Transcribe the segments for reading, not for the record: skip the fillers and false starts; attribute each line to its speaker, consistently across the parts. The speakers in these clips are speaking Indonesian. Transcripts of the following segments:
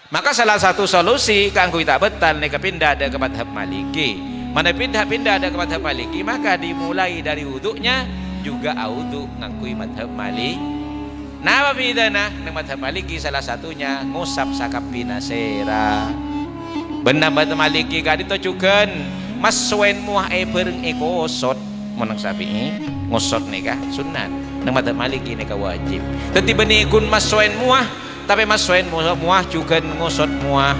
Speaker 1: Maka salah satu solusi kanggo tak betal nek pindah ada ke madhab Maliki. Mana pindah ada ke madhab Maliki, maka dimulai dari wuduknya juga wudu ngakui madhab Maliki. Nah, bidana nek madhab Maliki salah satunya ngusap sakap binasera. Benar madhab Maliki kadi tojukan maswen muah bereng ekosot menang Syafi'i ngosot nika sunat. Nek madhab Maliki nika wajib. Teti benikun maswen muah tapi maswen muah juga ngosot muah.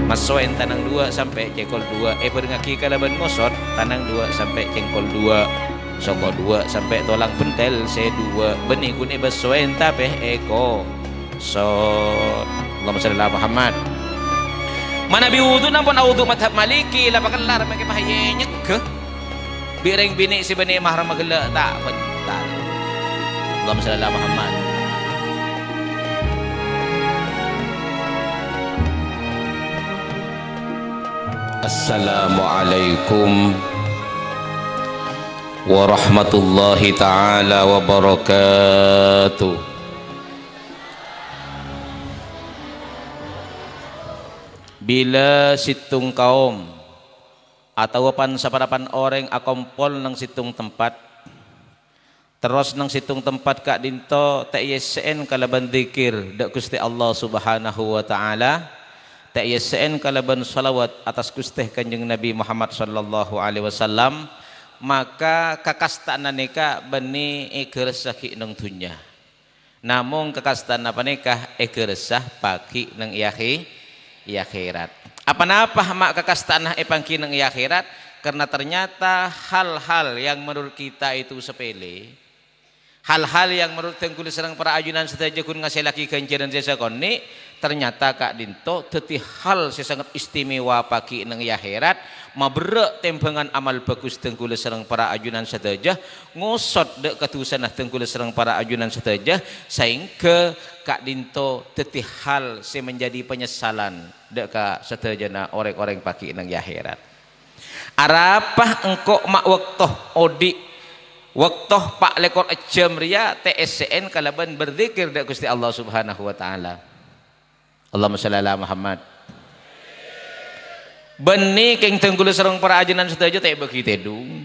Speaker 1: Maswen tanang 2 sampai cengkol 2 berengaki kalaban ngosot tanang 2 sampai cengkol 2 soko 2 sampai tolang pentel C2 benikun maswen tapi eko sot. Allahumma shalli ala Muhammad. Mana biwudu nampun wudu madhab Maliki lapakan lar make pahaye nyegeh bireng bini si bani mahram magela tak betal. Allahumma shalli ala Muhammad. Assalamualaikum warahmatullahi taala wabarakatuh. Bila situng kaum atau pan saparapan orang akompol nang situng tempat terus nang situng tempat kak dinto TISN kalaban dzikir dak Gusti Allah Subhanahu wa taala, TISN kalaban salawat atas Gusti Kanjeng Nabi Muhammad sallallahu alaihi wasallam, maka kakastaan neka bani egeresah ki nang dunya. Namung kakastaan apa nikah egeresah pagi nang akhirat. Apa-apa mak kakastaan epangki nang akhirat karena ternyata hal-hal yang menurut kita itu sepele, hal-hal yang menurut tengkul serang para ajunan setaja kun ngasih laki ganjaran jasa koni, ternyata kak dinto teti hal sesangat istimewa pagi nang akhirat mabrek tembangan amal bagus tengkul serang para ajunan setaja ngosot dek ketusanah tengkul serang para ajunan setaja sehingga kak dinto teti hal se menjadi penyesalan dek kak setajana orang-orang pagi nang akhirat. Arapah engkau mak waktu odi waktu pak lekor jam ria TSN kalaban berzikir dak Gusti Allah Subhanahu wa taala. Allahumma shalli ala Muhammad. Benih keng tenggul serang para ajunan setaja tak bagi tedung.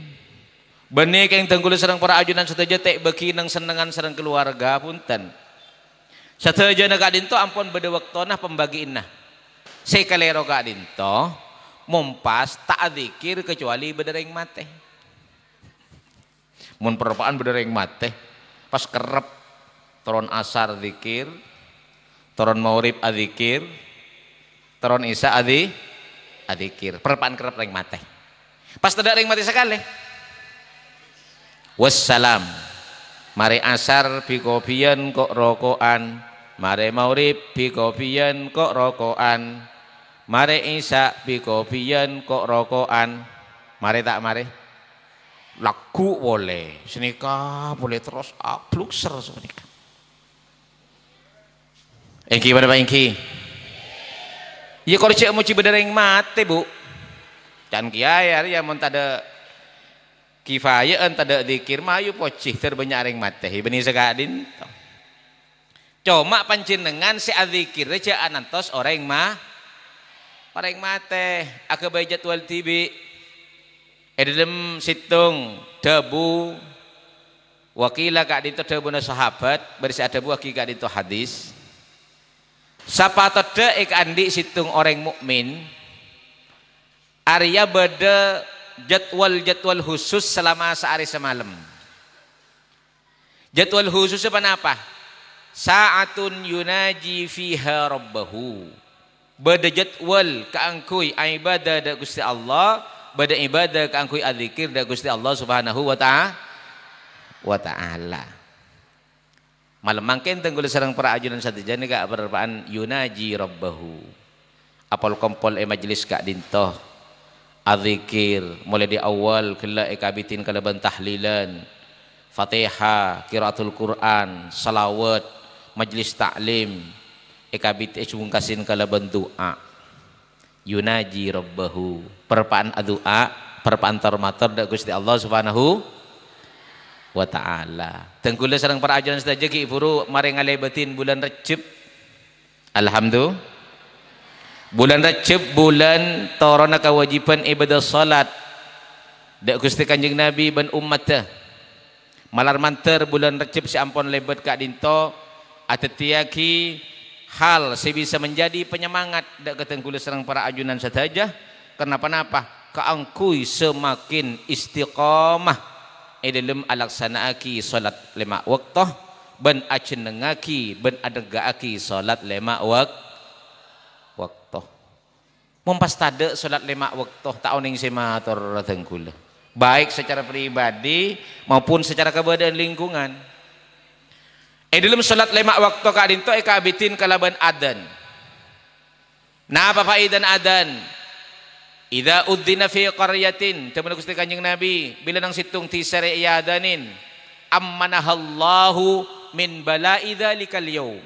Speaker 1: Benih keng tenggul serang para ajunan setaja tak bagi nang senengan serang keluarga punten. Setaja na kadinto ampun beda waktona pembagiin nah. Sekalero kadinto mompas tak zikir kecuali bedereng mate. Mun perapaan bedereng mate pas kerep toron asar zikir, toron maurib adzikir, toron isya adzikir, perapaan kerep reng mate. Pas tidak reng mate sekali. Wassalam. Mari asar bikopian kok rokokan, mari maurib bikopian kok rokokan, mari isya bikopian kok rokokan, mari tak mari. Lagu boleh, senika boleh terus aplukser senika. Engki pada Pak Engki. Ya kalau cek mau cibedareng mate bu, can kiai ya mau tada kifaya tada dikir mayu pocih terbanyak reng mate. Benih sekadin. Cuma panjenengan si adzikir aja anantos orang mate. Akabai jadwal tibi. Dalam situng debu wakila kak dinto debu na sahabat berisi debu wakil kak dinto hadis sapa tode ik andi situng orang mukmin Arya beda jadwal khusus selama sehari semalam. Jadwal khusus apa? Sa'atun yunaji fiha rabbahu. Beda jadwal keangkui ibadah da Gusti Allah, beda ibadah keangkui adzikir da Gusti Allah Subhanahu wa ta'ala. Malam mangken tenggul sareng para ajunan sadejane ka berapaan yunaji rabbahu. Apal kompol majlis kak dintoh adzikir mulai di awal kala ekabitin kalaban tahlilan, Fatihah, qiraatul Quran, salawat, majlis taklim, ekabit ecungkasin kalaban doa. Yunaji rabbahu. Perpaan doa, perpaan tarmatar da Gusti Allah Subhanahu wa ta'ala. Tengkula sareng para ajunan saja ki buru mari ngalebatin bulan Rejab. Alhamdulillah. Bulan Rajab bulan torona kewajiban ibadah salat. Dak Gusti Kanjeng Nabi ban ummata. Malar manter bulan Rajab si ampon lebat kak dinto atetiaki hal sebisa menjadi penyemangat dak ketengkul serang para ajunan saja. Kenapa-napa? Kaangkui semakin istiqamah dalam alaksanaaki salat 5 waktu ban acenengaki ban adegaaki salat 5 waktu. Mumpas tade salat 5 waktu tauning sematur tengkul. Baik secara pribadi maupun secara kebadan lingkungan. Dalam salat 5 waktu kadinto kabitin kalaban adan. Nah apa faidan adan? Idza udzina fi qaryatin, teman Gusti Kanjeng Nabi bila nang situng tisare iyadanin ammanahallahu min bala'i dzalikal yaum.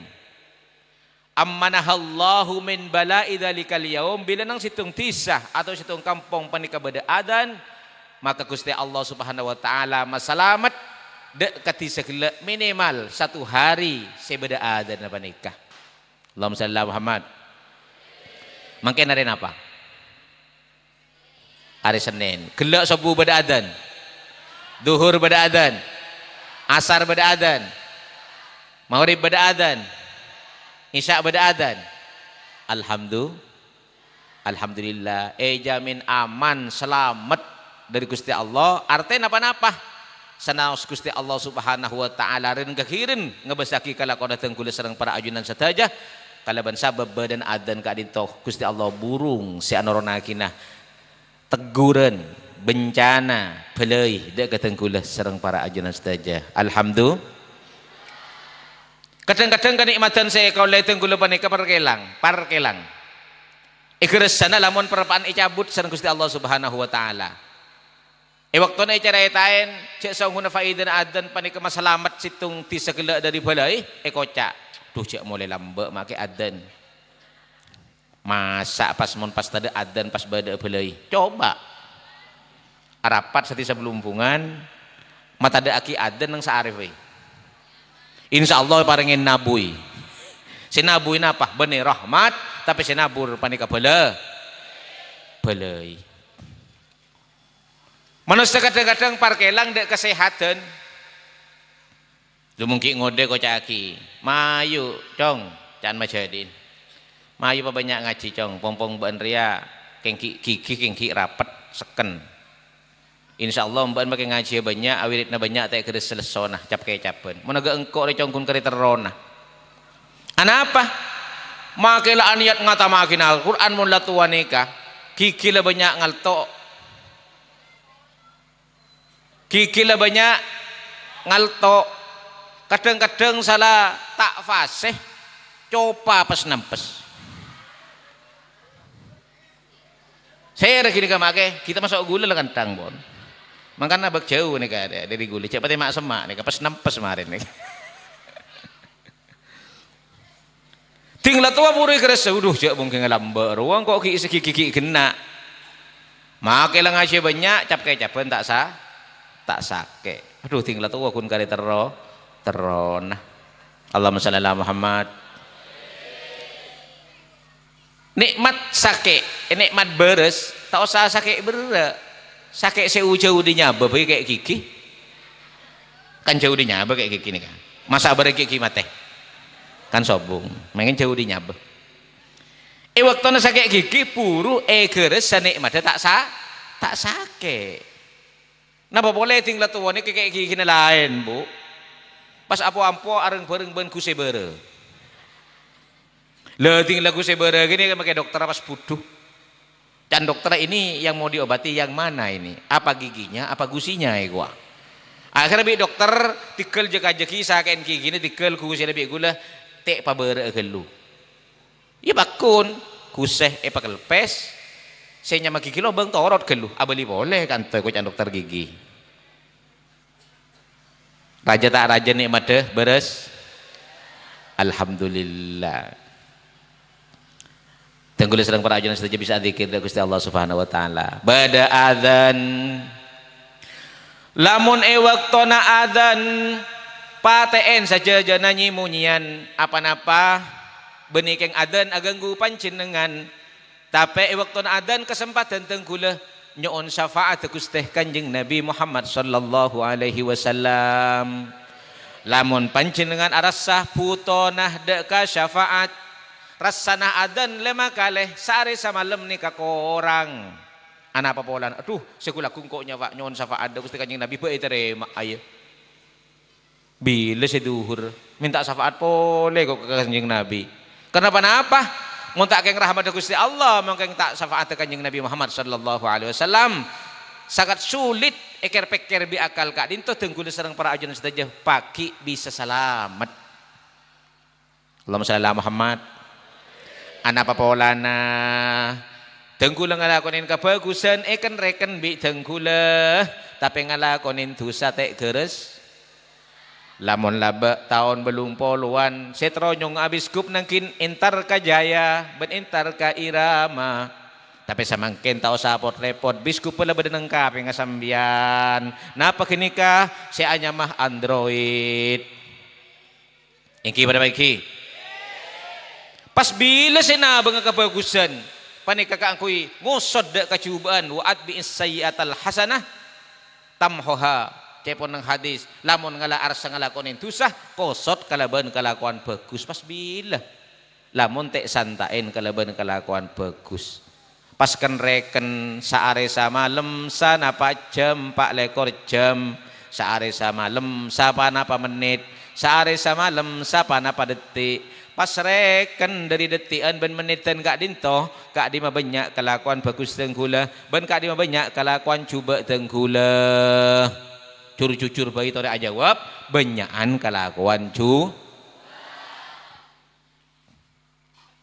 Speaker 1: Ammanahallahu min bala'i dzalikal yaum, bila nang situng tisah atau situng kampung panika bada adan, maka Gusti Allah Subhanahu wa taala masalamat dek katisa minimal 1 hari sebeda adan apa nikah. Allahumma shalli ala Muhammad. Mungkin ada apa? Hari Senin gelak subuh bada adan, duhur bada adan, asar bada adan, maghrib bada adan, isya bada adan. Alhamdulillah jamin aman selamat dari Gusti Allah. Artinya apa-apa sanaos Gusti Allah Subhanahu wa taala ren kakirin ngebesaki kala koda tengkul sareng para ajunan sataja kalaban sabab badan adan ka dinto Gusti Allah burung si anoronakina teguran bencana pelai dak ketengkulah sareng para ajunan sataja. Alhamdulillah. Kadang-kadang kenikmatan saya kau lihat tengkulah panika parkelang. Ikres sana lamun perapaan icabut sareng Gusti Allah Subhanahu wa taala. Waktuna icaritain cek sangguna faidan adan panika masalamat situng tisagela dari balai kocak. Duh cek mulai lambek make adan. Masa pas tadi adan pas bada belai. Coba rapat sati sebelum bungan mata ada aki adan nang saarif we. Insyaallah parengin nabui. Sinabui napa? Benih rahmat tapi sinabur panika belai. Manusia kadang-kadang parkelang dek kesehatan. Lu mungkin ngode kocak aki. Mayu cong can majadin. Mayu apa banyak ngaji cong pompong ban ria kengki rapat seken. Insyaallah mbak makin ngaji banyak awiritna banyak tak kira selesona cap kecapen. Menaga engkau re cong kun kari terona. Anapa? Makela aniat ngata makin Al-Qur'an mun latuwanika kikila banyak ngalto. Kikila banyak ngalto. Kadang-kadang salah tak fasih coba pas nampes. Saya gini kamake kita masuk gula lah kentang bon. Makanya bak jauh nih kada dari gula. Cepat mak semak nih pas nampes kemarin nih. Tinggal tua puri keres udah cek mungkin ngelamber. Ruang kok kiki kena. Make lah ngasih banyak cap kecapan tak sake. Aduh tinggal tua kun kali terona. Allahumma shalli ala Muhammad. Nikmat sake, nikmat beres, tak usah sake beres. Sake jauh di nyaba kayak gigi. Kan jauh di nyaba kayak gigi nih kan. Masa bareng gigi mate. Kan sobung, main jauh di nyaba. Waktu na sake gigi puru geres sanikmat tak sake. Napa boleh tinggal tuan ini kayak gigi lain bu. Pas ampo areng bareng ban kusebere. Leting lagu sebera gini kan pakai dokter pas butuh. Dan dokter ini yang mau diobati yang mana ini? Apa giginya? Apa gusinya ya gua? Akhirnya bi dokter tikel jeki saken gini tikel gusi lebih gula tek pabere gelu. Ya bakun kuseh pakel pes. Saya nyama gigi lo bang torot gelu. Abeli boleh kan tuh kucan dokter gigi. Raja tak raja nikmat deh beres. Alhamdulillah. Tenggulis sedang para ajunan saja bisa dzikir dari Gusti Allah Subhanahu wa taala. Bada adzan lamun waktona adzan paten saja jana nyimunyian apa-napa benikeng adzan aganggu panjenengan Tapi waktu adan kesempatan tenggula nyoon syafaat Gusti Kanjeng Nabi Muhammad sallallahu alaihi wasallam. Lamun panjenengan arasah putonah deka syafaat rasana adan lema kaleh sare samalam ni kakorang. Ana apa polan? Aduh, sekula kungkoknya Pak nyoon syafaat Gusti Kanjeng Nabi bae terima ayo. Bila seduhur minta syafaat pole kok ke Kanjeng Nabi. Kenapa? Mun tak keng rahmat Gusti Allah, mun keng tak syafaat Kanjeng Nabi Muhammad sallallahu alaihi wasallam. Sangat sulit eker-peker bi akal kak dinto tenggul sareng para ajunan sedaya pagi bisa selamat. Allahumma shalli ala Muhammad. Ana papolana tenggul ngalakonin kabagusan eken reken bi tenggula tapi ngalakonin dosa tek geres. Lamun laba tahun belum poluan setronyong abis kup nangkin intar ka jaya ben intar ka irama tapi samangkin tao sapot repot biskup pala badanang kape nga sambian napa kini ka si anya mah android ingki pada baiki pas bila sinabang nga kabagusan panikaka angkoy ngusod da kacubaan waat bi sayyatal hasanah tamhoha cepon ng hadis lamun ngala arsa ngalakonin tusah kosot kalaban kalakuan bagus pas bila lamun tek santain kalaban kalakuan bagus pas kan reken saare sa malem sa napa jam 4 lekor jam saare sa malem sa panapa menit saare sa malem sa panapa detik pas reken dari detian ben menitan kak dinto kak di banyak kalakuan bagus tenggula ben kak di banyak kalakuan coba tenggula cur-cucur bayi tore jawab banyakan kelakuan cu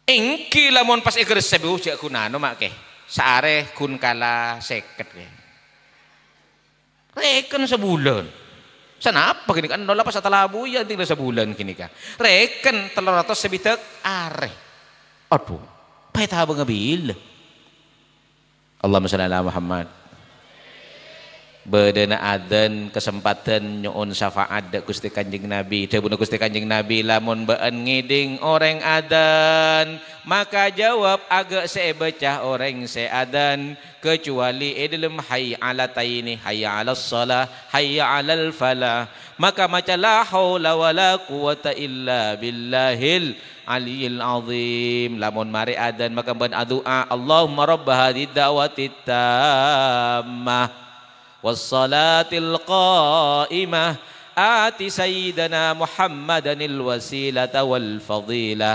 Speaker 1: ingki lamun pas iker sebu cek kunano make saare kun kala seket ke reken sebulan sanapa kini kan nola pas atalabu ya tinggal sebulan kini ka reken 300 sebitek are aduh pahit habang ngabil Allahumma shalli ala Muhammad. Bedana adan kesempatan nyoon syafaat da Gusti Kanjeng Nabi dabuna Gusti Kanjeng Nabi lamun baan ngiding orang adan maka jawab agak sebecah orang seadan kecuali dalam hayya ala taini hayya ala shalah hayya alal falah maka maca la haula wala quwata illa billahil aliyil azim lamun mari adan maka ban adua Allahumma rabb hadhihi da'wati tammah والصلاة القائمة آت سيدنا محمدا الوسيلة والفضيلة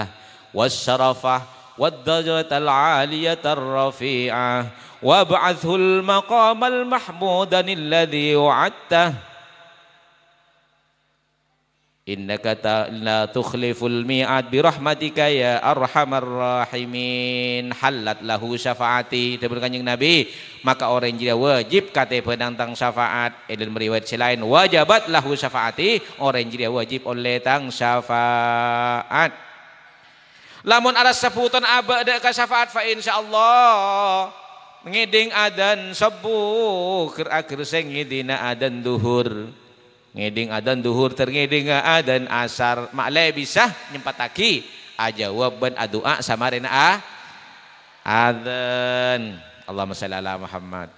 Speaker 1: والشرفة والدرجة العالية الرفيعة وابعثه المقام المحمود الذي وعدته innaka la tukhliful mi'ad birahmatika ya arhamar rahimin. Halat lahu syafaati daripada Kanjeng Nabi, maka orang yang wajib kata penantang syafaat. Dan meriwayat selain wajabat lahu syafaati, orang yang wajib oleh tang syafaat. Lamun aras seputan abada ka syafaat fa insyaallah ngiding adan subuh akhir sing ngidina adan duhur. Ngiding adan duhur terngiding adan asar maklay bisa nyempataki ajawab ban adua sama rena adan. Allahumma shalli ala Muhammad.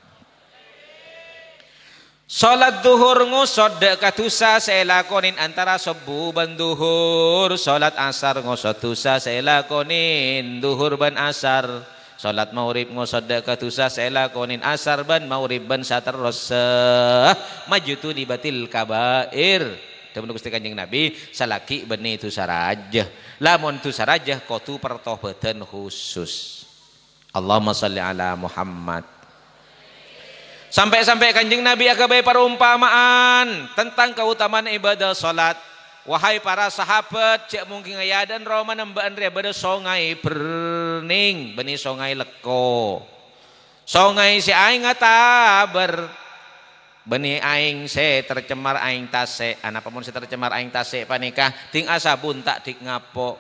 Speaker 1: Salat duhur ngusod katusa saya lakonin antara subuh ban duhur. Salat asar ngusod tusa saya lakonin duhur ban asar. Salat maurib ngusod katusa saya lakonin asar ban maurib ban saterros majutu di batil kabair. Temen Gusti Kanjeng Nabi salaki beni itu sarajah. Lamun tu sarajah kotu pertobatan khusus. Allahumma shalli ala Muhammad. Sampai-sampai Kanjeng Nabi agabai perumpamaan tentang keutamaan ibadah salat. Wahai para sahabat, cek mungkin ayadan Roma nambaan ria pada songai berning, beni songai leko. Songai si aing ngatabar, beni aing se tercemar aing tase, anak pamun se tercemar aing tase panikah, ting asabun tak dik ngapo.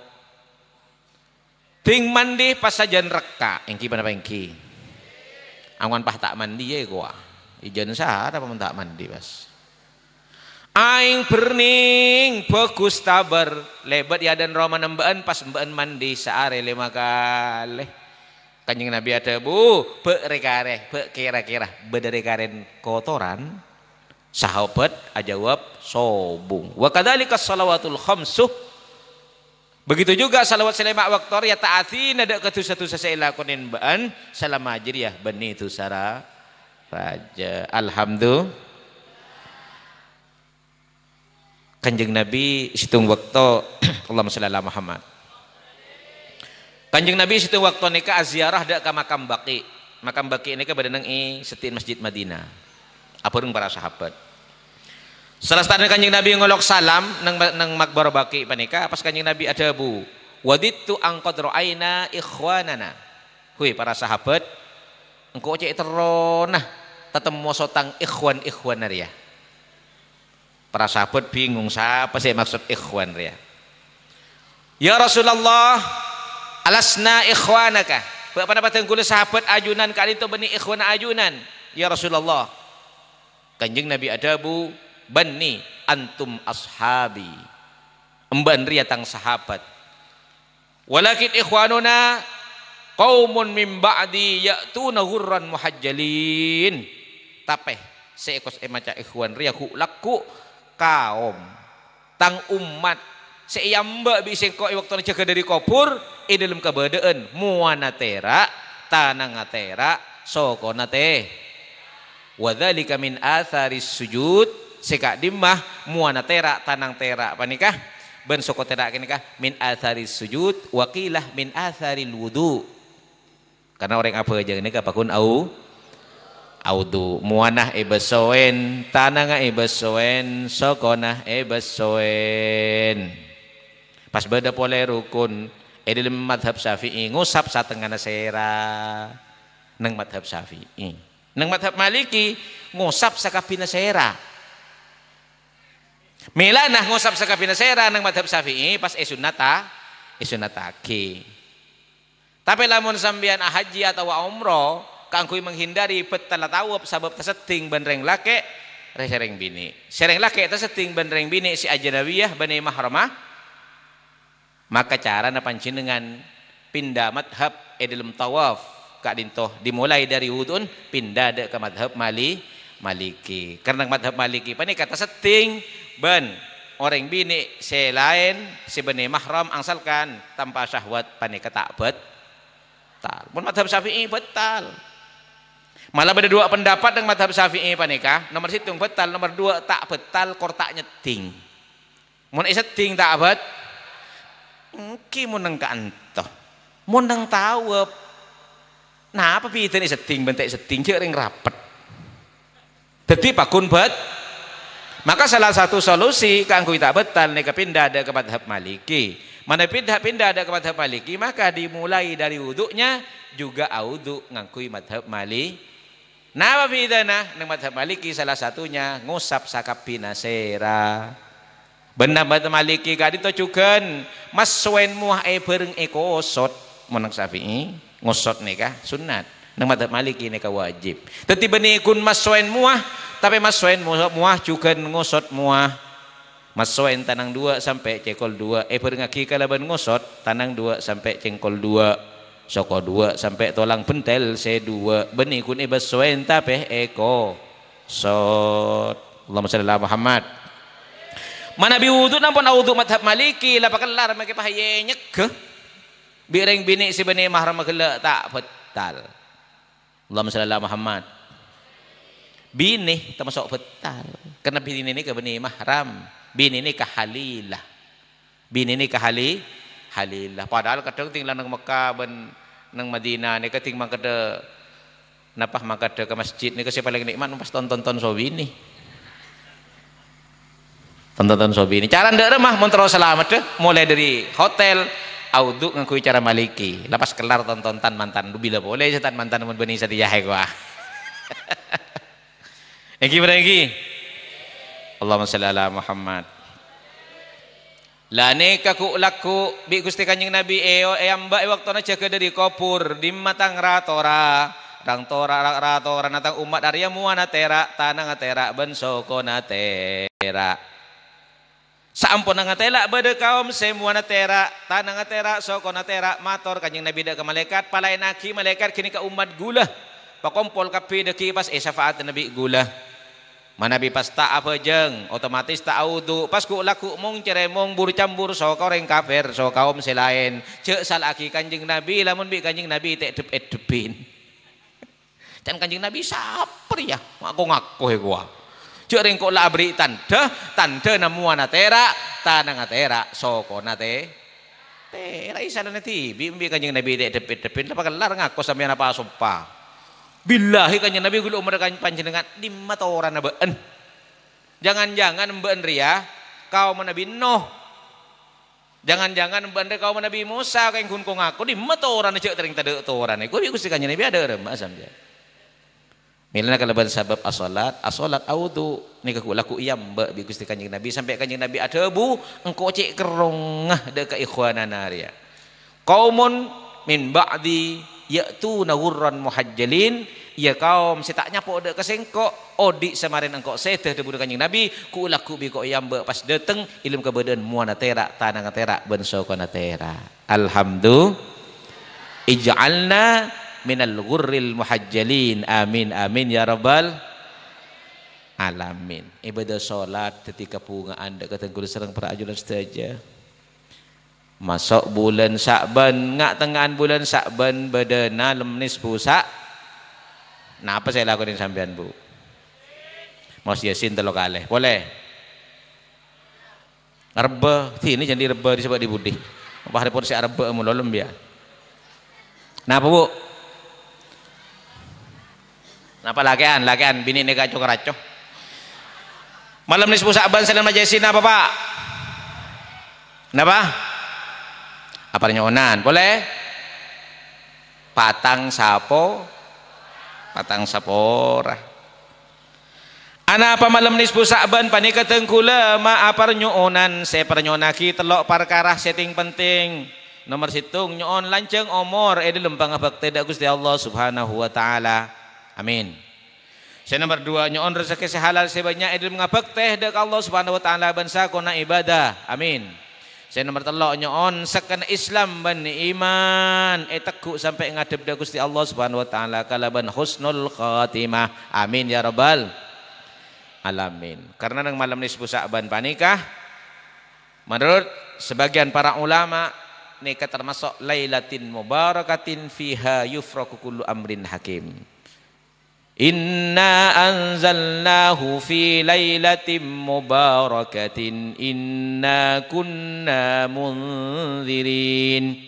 Speaker 1: Ting mandi pas sajan reka, engki pada engki. Angwan pah tak mandi ya gua, ijan sah ada pamun tak mandi pas. Aing berning bagus tabar lebat ya dan Roma nembaan pas mbaan mandi saare 5 kali Kanjeng Nabi ada bu berekare be kira-kira bederekaren kotoran sahabat ajawab sobung wa kadzalika shalawatul khamsuh begitu juga salawat selema waktu ya ta'athina ada ketusah-tusah seilakunin baan salam ajriyah bani itu sara raja alhamdulillah. Kanjeng Nabi situng waktu Allahumma shalli ala Muhammad. Kanjeng Nabi situng waktu nikah ziarah dak ka makam baqi. Makam baqi ini ka badanang setin Masjid Madinah. Apeung para sahabat. Salah satu Kanjeng Nabi ngolok salam nang makbar baqi panika pas Kanjeng Nabi ada bu. Wadittu an qad ra'aina ikhwanana. Hui para sahabat engko cek teronah tetemu sotang ikhwan ria. Para sahabat bingung siapa sih maksud ikhwan ria. Ya Rasulullah, alasna ikhwanaka. Bapak napa tenggul sahabat ajunan kali itu bani ikhwan ajunan. Ya Rasulullah. Kanjeng Nabi adabu bani antum ashabi. Emban ria tang sahabat. Walakin ikhwanuna qaumun min ba'di ya'tuna ghurran muhajjalin. Tapeh seekos emaca ikhwan ria ku laku kaum tang umat seiyamba bisa kok waktu jaga dari kubur dalam kabadaan muana tera tanang tera sokona teh wadzalika min atharis sujud seka dimah muana tera tanang tera panikah ben soko tera kenikah min atharis sujud wakilah min atharil wudu karena orang apa aja ini kapakun audu muanah besoen tananga besoen sokonah besoen pas beda pole rukun dalam madhab syafi'i ngusap satengah nasera nang madhab syafi'i nang madhab maliki ngusap sakapina sera melanah ngusap sakapina sera nang madhab syafi'i pas sunatake tapi lamun sambian haji atau umroh kangkui menghindari betal tawab sabab terseting bandreng lake sereng bini sereng lake terseting bandreng bini si ajnabiyah bani mahramah maka cara na pancinengan pindah madhab dalam tawaf kak dintoh dimulai dari wudun pindah ke madhab maliki karena madhab maliki pani kata seting ban orang bini selain si bani mahram angsalkan tanpa syahwat pani kata betal mun madhab syafi'i betal. Malah ada dua pendapat dengan madhab syafi'i panika nomor situng betal nomor dua tak betal kortak nyeting mun seting tak abad mungkin mun nang kaantoh mun nang tawab nah apa piten seting bentek seting cek ring rapet jadi pakun bet maka salah satu solusi kanggo tak betal nek pindah ada ke madhab maliki mana pindah ada ke madhab maliki maka dimulai dari wuduknya juga audu ngangkui madhab maliki. Nah, bidana nang madhab maliki salah satunya ngusap sakapina sera. Benar madhab maliki kadito cukan mas suen muah bereng ekosot menang syafi'i ngosot nikah sunat. Nang madhab maliki nikah wajib. Teti beni kun mas suen muah tapi mas suen muah cukan ngosot muah. Mas suen tanang 2 sampai cekol 2 bereng aki kalaban ngosot tanang 2 sampai cengkol 2. Soko 2 sampai tolang pentel C2 benih kun besoen tapi eko sot Allahumma shalli ala Muhammad mana biwudu nampun wudu madhab maliki lapakan lar make pahaye nyek bireng bini si bani mahram gela tak betal Allahumma shalli ala Muhammad bini termasuk betal karena bini ini ke bani mahram bini ini ke halilah bini ini ke halilah padahal kadang tinggal nang Mekah ben nang Madinah ni keting mangkada napah mangkada ke masjid ni kasi paling nikmat pas tonton sobi ni tonton sobi ni cara ndak remah mun terus selamat deh mulai dari hotel audu ngakui cara maliki lepas kelar tonton mantan bila boleh setan mantan mun bani satiyah gua iki berengki Allahumma shalli ala Muhammad. Lane kaku laku bi Gusti Kanjeng Nabi mbak waktu na jaga dari kopur di matang ratora natang umat Arya muana tera tanang tera bensoko na tera Saampun ngatela bade kaum semua natera tanah ngatera soko natera mator kanjing Nabi dak ke malaikat palain aki malaikat kini ka umat gula pakompol kapi deki pas syafaat Nabi gula manabi pas tak apa jeng otomatis tak audu pas ku laku mung ceremong buru cambur soko orang kafir so kaum selain cek sal aki kanjing Nabi lamun bi kanjing Nabi tek depin dan kanjing Nabi saper ya ngaku gua cek rengkok lah beri tanda namuan natera tanang natera soko nate tera isana nanti bimbi kanjing Nabi depin apa kelar ngaku sampean apa sumpah billahi kanjing Nabi gulu umur panjenengan 5 orang nabeun jangan-jangan mbeun ria kaum Nabi Nuh jangan-jangan mbeun kaum Nabi Musa kaing kun ngaku 5 orang cek tering tade orang iku Gusti kanjing Nabi ada reum sampean milana kalaban sabab asolat audu ni kaku laku iyam bi Gusti kanjing Nabi sampai kanjing Nabi ada bu engko cek kerongah de ka ikhwanana ria qaumun min ba'di ya'tuna ghurran muhajjalin ya kaum setak nyapo de kesengko odi samarin engko seteh de budak kanjing Nabi ku laku bi ko iyam pas dateng ilmu kebedean muana tera tanang tera ben sokona tera alhamdulillah ij'alna minal ghurril muhajjalin amin amin ya rabbal alamin ibadah salat ketika pungaan dak ketengkul serang para ajudan saja masuk bulan Sa'ban ngak tengahan bulan Sa'ban badana lemnis pusa nah apa saya lakukan sampean bu Mas Yasin telo kalih boleh reba ini jadi reba disebut di budi apa hari porsi reba mulolem ya nah apa bu napa lakean bini ini kacau keraco malam nisfu Sa'ban salam majesin apa pak napa apa nyonan boleh patang sapora ana apa malam nisfu Sa'ban panika tengkula ma apa nyonan saya pernyonaki telok perkara setting penting nomor situng nyon lanceng omor di lempang bakti dak Gusti Allah Subhanahu wa taala amin. Saya nomor 2 nyon rezeki sehalal sebanyak idul mengabak teh dak Allah Subhanahu wa taala bansa kona ibadah amin. Saya nomor 3 nyon sekan Islam ban iman teguh sampai ngadep dak Gusti Allah Subhanahu wa taala kalaban husnul khatimah amin ya rabbal alamin. Karena nang malam nisfu Sa'ban panikah menurut sebagian para ulama nikah termasuk lailatin mubarakatin fiha yufraku kullu amrin hakim. Inna anzalnahu fi lailatin mubarakatin inna kunna munzirin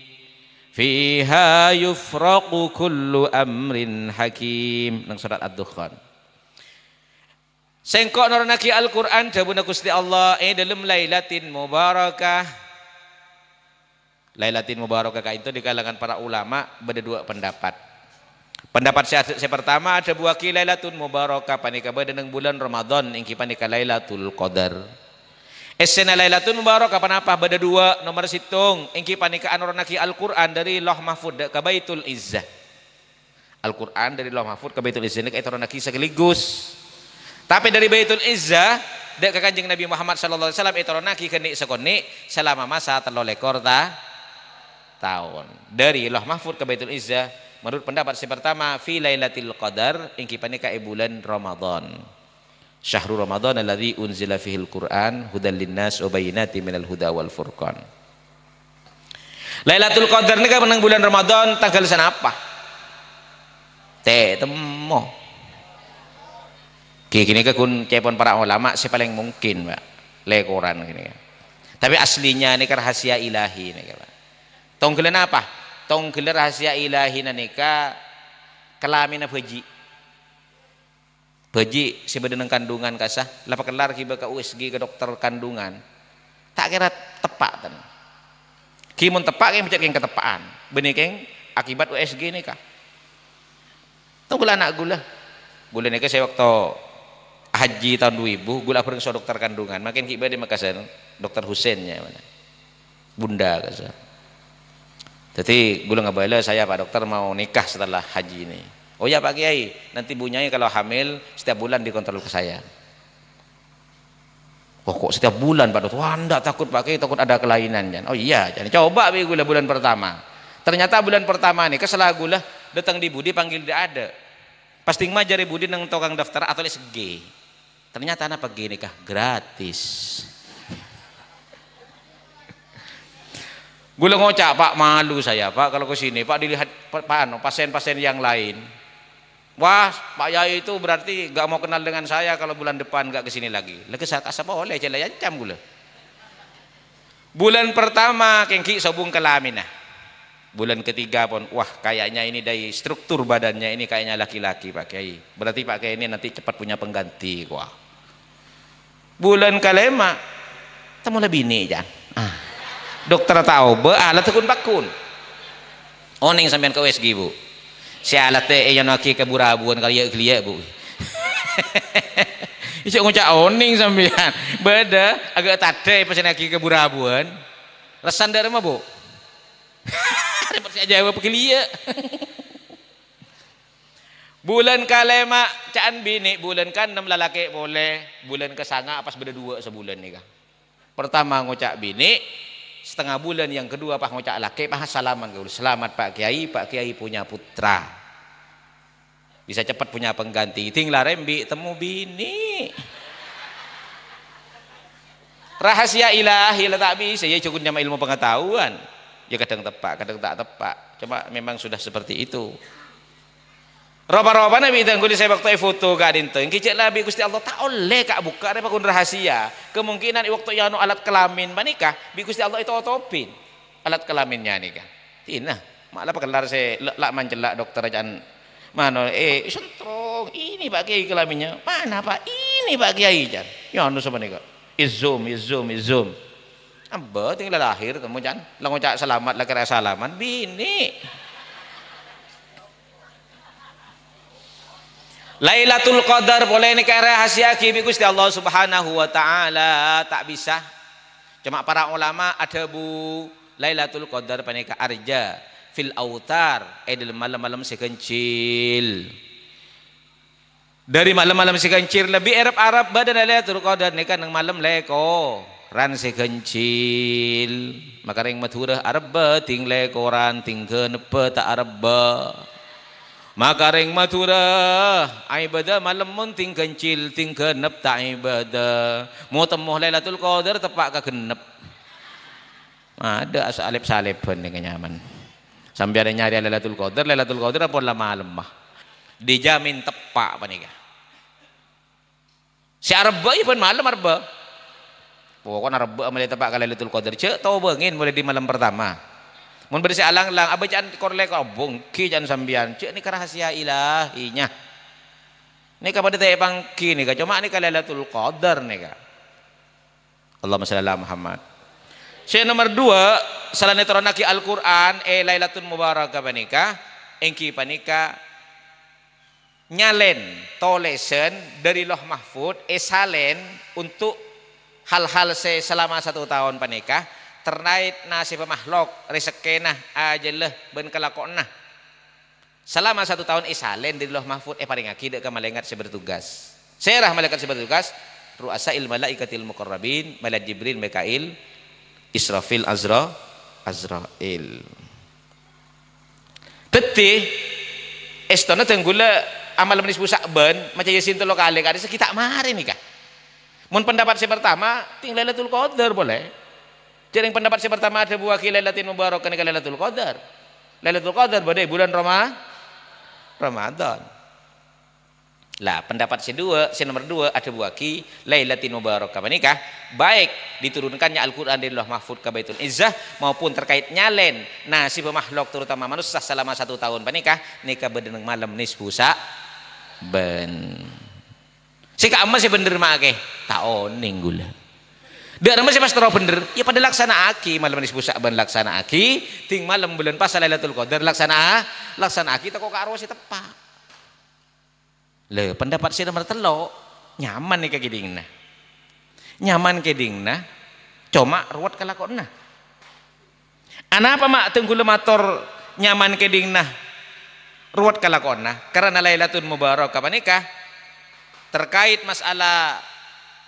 Speaker 1: fiha yufraqu kullu amrin hakim nang surat Ad-Dukhan sengkok naronaki Al-Quran jabuna Gusti Allah dalam lailatin mubarakah lailatin mubarakah itu di kalangan para ulama beda 2 pendapat. Pendapat saya pertama ada buaki lailatul mubarakah panika beda dengan bulan Ramadan ingki panika lailatul qadar. Esena lailatul mubarakah panapa beda 2 nomor situng ingki panika anoronaki Al-Qur'an dari Lauh Mahfud ka Baitul Izzah. Al-Qur'an dari Lauh Mahfud ka Baitul Izzah nek anoronaki sekaligus. Tapi dari Baitul Izzah dek ka Kanjeng Nabi Muhammad sallallahu alaihi wasallam anoronaki kenik sekoni selama masa 3 tahun. Dari Lauh Mahfud ke Baitul Izzah menurut pendapat si pertama fi lailatul qadar ingki panika bulan Ramadan. Syahrul Ramadan alladzi unzila fihil Qur'an hudal linnas wa bayyinatin minal huda wal furqan. Lailatul Qadar nika menang bulan Ramadan tanggal sanapa? Temo. Kini ka kun cepon para ulama si paling mungkin, Pak. Lekoran gini. Tapi aslinya ini rahasia ilahi nih, Pak. Tonggelan apa? Tonggelan rahasia ilahi nika kelamin beji. Beji sebenarnya kandungan kasah, lapa kelar kiba ke USG ke dokter kandungan. Tak kira tepak tan. Kimun tepak yang mencet yang ketepaan. Benih keng akibat USG nika. Tonggelan anak gula. Gula nika saya waktu haji tahun 2000 gula pergi so dokter kandungan. Makin kiba di Makassar dokter Husainnya mana. Bunda kasar. Jadi gula nggak bala saya Pak Dokter mau nikah setelah haji ini. Oh ya Pak Kiai, nanti bunyai kalau hamil setiap bulan dikontrol ke saya. Wah, kok setiap bulan Pak Dokter? Wah, enggak takut Pak Kiai, takut ada kelainan Jan. Oh iya, jadi coba gula bulan pertama. Ternyata bulan pertama nih kesalah gula datang di Budi panggil dia ada. Pasti mah jari Budi nang tukang daftar atau les G. Ternyata apa G nih kah? Gratis. Gula ngocak Pak, malu saya Pak kalau ke sini Pak dilihat pasien-pasien yang lain. Wah, Pak Yai itu berarti gak mau kenal dengan saya kalau bulan depan gak kesini lagi. Lagi saya kasih boleh celai ancam gula. Bulan pertama kengki sobung kelamin nah. Bulan ketiga pun, wah kayaknya ini dari struktur badannya ini kayaknya laki-laki Pak Kiai. Berarti Pak Kiai ini nanti cepat punya pengganti. Wah. Bulan kelima, temu lebih bini Jan. Dokter tahu, alat tekun bakun. Oning sampean ke USG Bu. Si alat teh yang naki ke burabuan kali ya kelia Bu. Isu ngucap oning sampean. Beda agak tade pas naki ke burabuan. Resan dari mah Bu. Dapat saya jawab kelia. Bulan kalema caan bini, bulan kan 6 lalaki boleh, bulan kesanga pas beda 2 sebulan nih kah. Pertama ngucap bini, setengah bulan yang kedua pas ngucap laki, pas salaman gaul. Selamat Pak Kiai punya putra. Bisa cepat punya pengganti. Tinggal rembi temu bini. Rahasia ilahi lah tak bisa, ya cukup nyama ilmu pengetahuan. Ya kadang tepat, kadang tak tepat. Cuma memang sudah seperti itu. Roba-roba nabi tangguh di saya waktu foto gak dinto. Kicik labi Gusti Allah tak oleh kak buka ada pakun rahasia. Kemungkinan waktu yang alat kelamin menikah, bi Gusti Allah itu otopin alat kelaminnya nikah. Tina, malah pekelar saya lak mancelak dokter ajaan. Mana sentrong ini Pak Kiai kelaminnya. Mana Pak? Ini Pak Kiai jan. Ya anu sama nikah. Izum. Amba tinggal lahir temu jan. Lah ngucap selamat lah kira salaman bini. Lailatul Qadar boleh nikah rahasia kimi Gusti Allah Subhanahu wa taala tak bisa. Cuma para ulama ada Bu Lailatul Qadar panika arja fil autar dalam malam-malam sekencil. Dari malam-malam sekencil lebih Arab badan Lailatul Qadar nikah nang malam leko ran sekencil. Maka ring maturah Arab ting lekoran ting kenepe tak Arab. Maka ring matura ibadah malam mun ting kencil ting genep tak ibadah mau temuh Lailatul Qadar tepak ke genep ada salib-saliban dengan nyaman sampai ada nyari Lailatul Qadar apa lah malam mah dijamin tepak panika si arba pun malam arba pokoknya arba mulai tepak ke Lailatul Qadar cek tau bengin mulai di malam pertama mun bersih alang-alang abah jangan korlek bongki jangan sambian cek ini rahasia ilahinya ini kepada teh bangki nih cuma ini Lailatul Qadar nih Allahumma shalli ala Muhammad. Saya nomor 2 salane teronaki Al-Qur'an Lailatul Mubarakah panika engki panika nyalen tolesen dari Loh Mahfud salen untuk hal-hal selama 1 tahun panika terkait nasib makhluk rezekenah ajalah ben kelakonna selama 1 tahun isalen di Loh Mahfud paling akidah ke malaikat bertugas serah malaikat bertugas ru'asail malaikatil muqarrabin malaikat Jibril Mikail Israfil Azrail teti estona tenggula amal menis pusak ben macam yasin telo kali kada sekitar mari nih kah mun pendapat saya pertama tinggal Lailatul Qadar boleh. Jadi yang pendapat saya pertama ada buah Lailatul Mubarakah nikah Lailatul Qadar. Lailatul Qadar pada bulan Ramadan. Lah pendapat saya nomor 2 ada buah Lailatul Mubarakah nikah baik diturunkannya Al-Qur'an dari Loh Mahfud ke Baitul Izzah maupun terkait nyalen nasib makhluk terutama manusia selama 1 tahun panikah nikah bedeneng malam nisfu ben. Sika emas sih bener make tak oning gula. Dak masih pas terus bener ya pada laksana aki malam nisfu Sa'ban laksana aki ting malam bulan pas Lailatul Qadar laksana aki tak kok karo si tepak le pendapat si nomor 3 nyaman nih kegidingna nyaman kedingna cuma ruwet kalakonna anapa mak tengku lemator nyaman kedingna ruwet kalakonna karena Lailatul Mubarakah panikah terkait masalah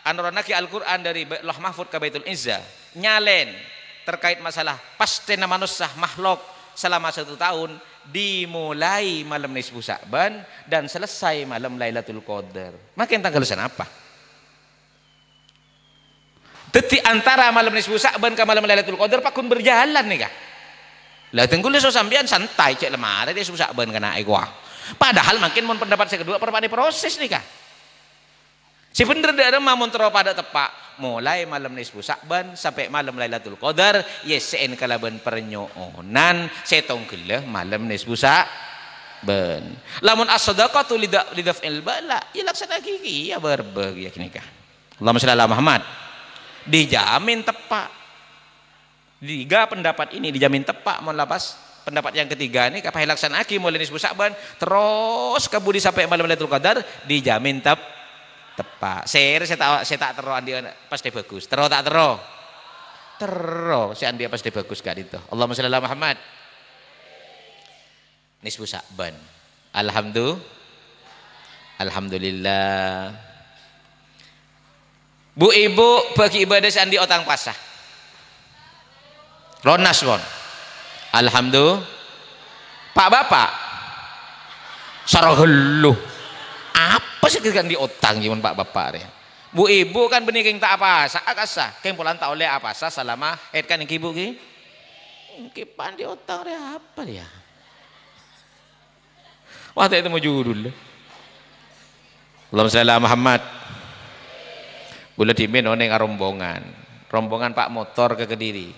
Speaker 1: anuranaki Al-Quran dari Loh Mahfud ke Baitul Izzah nyalen terkait masalah pastena manusia makhluk selama 1 tahun dimulai malam nisfu Sya'ban dan selesai malam Lailatul Qadar. Makin tanggal apa? Teti antara malam nisfu Sya'ban ke malam Lailatul Qadar pakun berjalan nih kah? Lah tenggule so sampean santai cek lemare dia susah ban kena wah. Padahal makin mun pendapat saya kedua perpani proses nih kah. Si bener ada mamun tero pada tepak mulai malam nisfu Sya'ban sampai malam Lailatul Qadar yesen kalaban pernyonan setong geuleuh malam nisfu Sya'ban. Lamun as-shadaqatu lidaf'il bala ya laksana gigi ya berbeg ya kini kah. Allahumma shalli ala Muhammad. Dijamin tepak. Tiga pendapat ini dijamin tepak mau lapas pendapat yang ketiga ini kapai laksanaki mulai nisfu Sya'ban terus kabudi sampai malam Lailatul Qadar dijamin tepak. Saya tak tero andi pas de bagus. Tero tak tero? Tero si andi pas de bagus gak itu. Allahumma shalli ala Muhammad. Nisfu Sya'ban. Alhamdulillah. Bu ibu bagi ibadah si andi otang pasah. Ronas bon. Alhamdulillah. Pak bapak. Sarahelu. Apa sih kan di otang gimana pak bapak ya. Bu ibu kan benih keng tak apa asa akasa. Keng pulang tak oleh apa asa selama kan yang ibu ki. Kipan di otang ya apa dia. Wah itu mau judul. Allahumma shalli ala Muhammad. Gula dimin oneng rombongan. Rombongan Pak motor ke Kediri.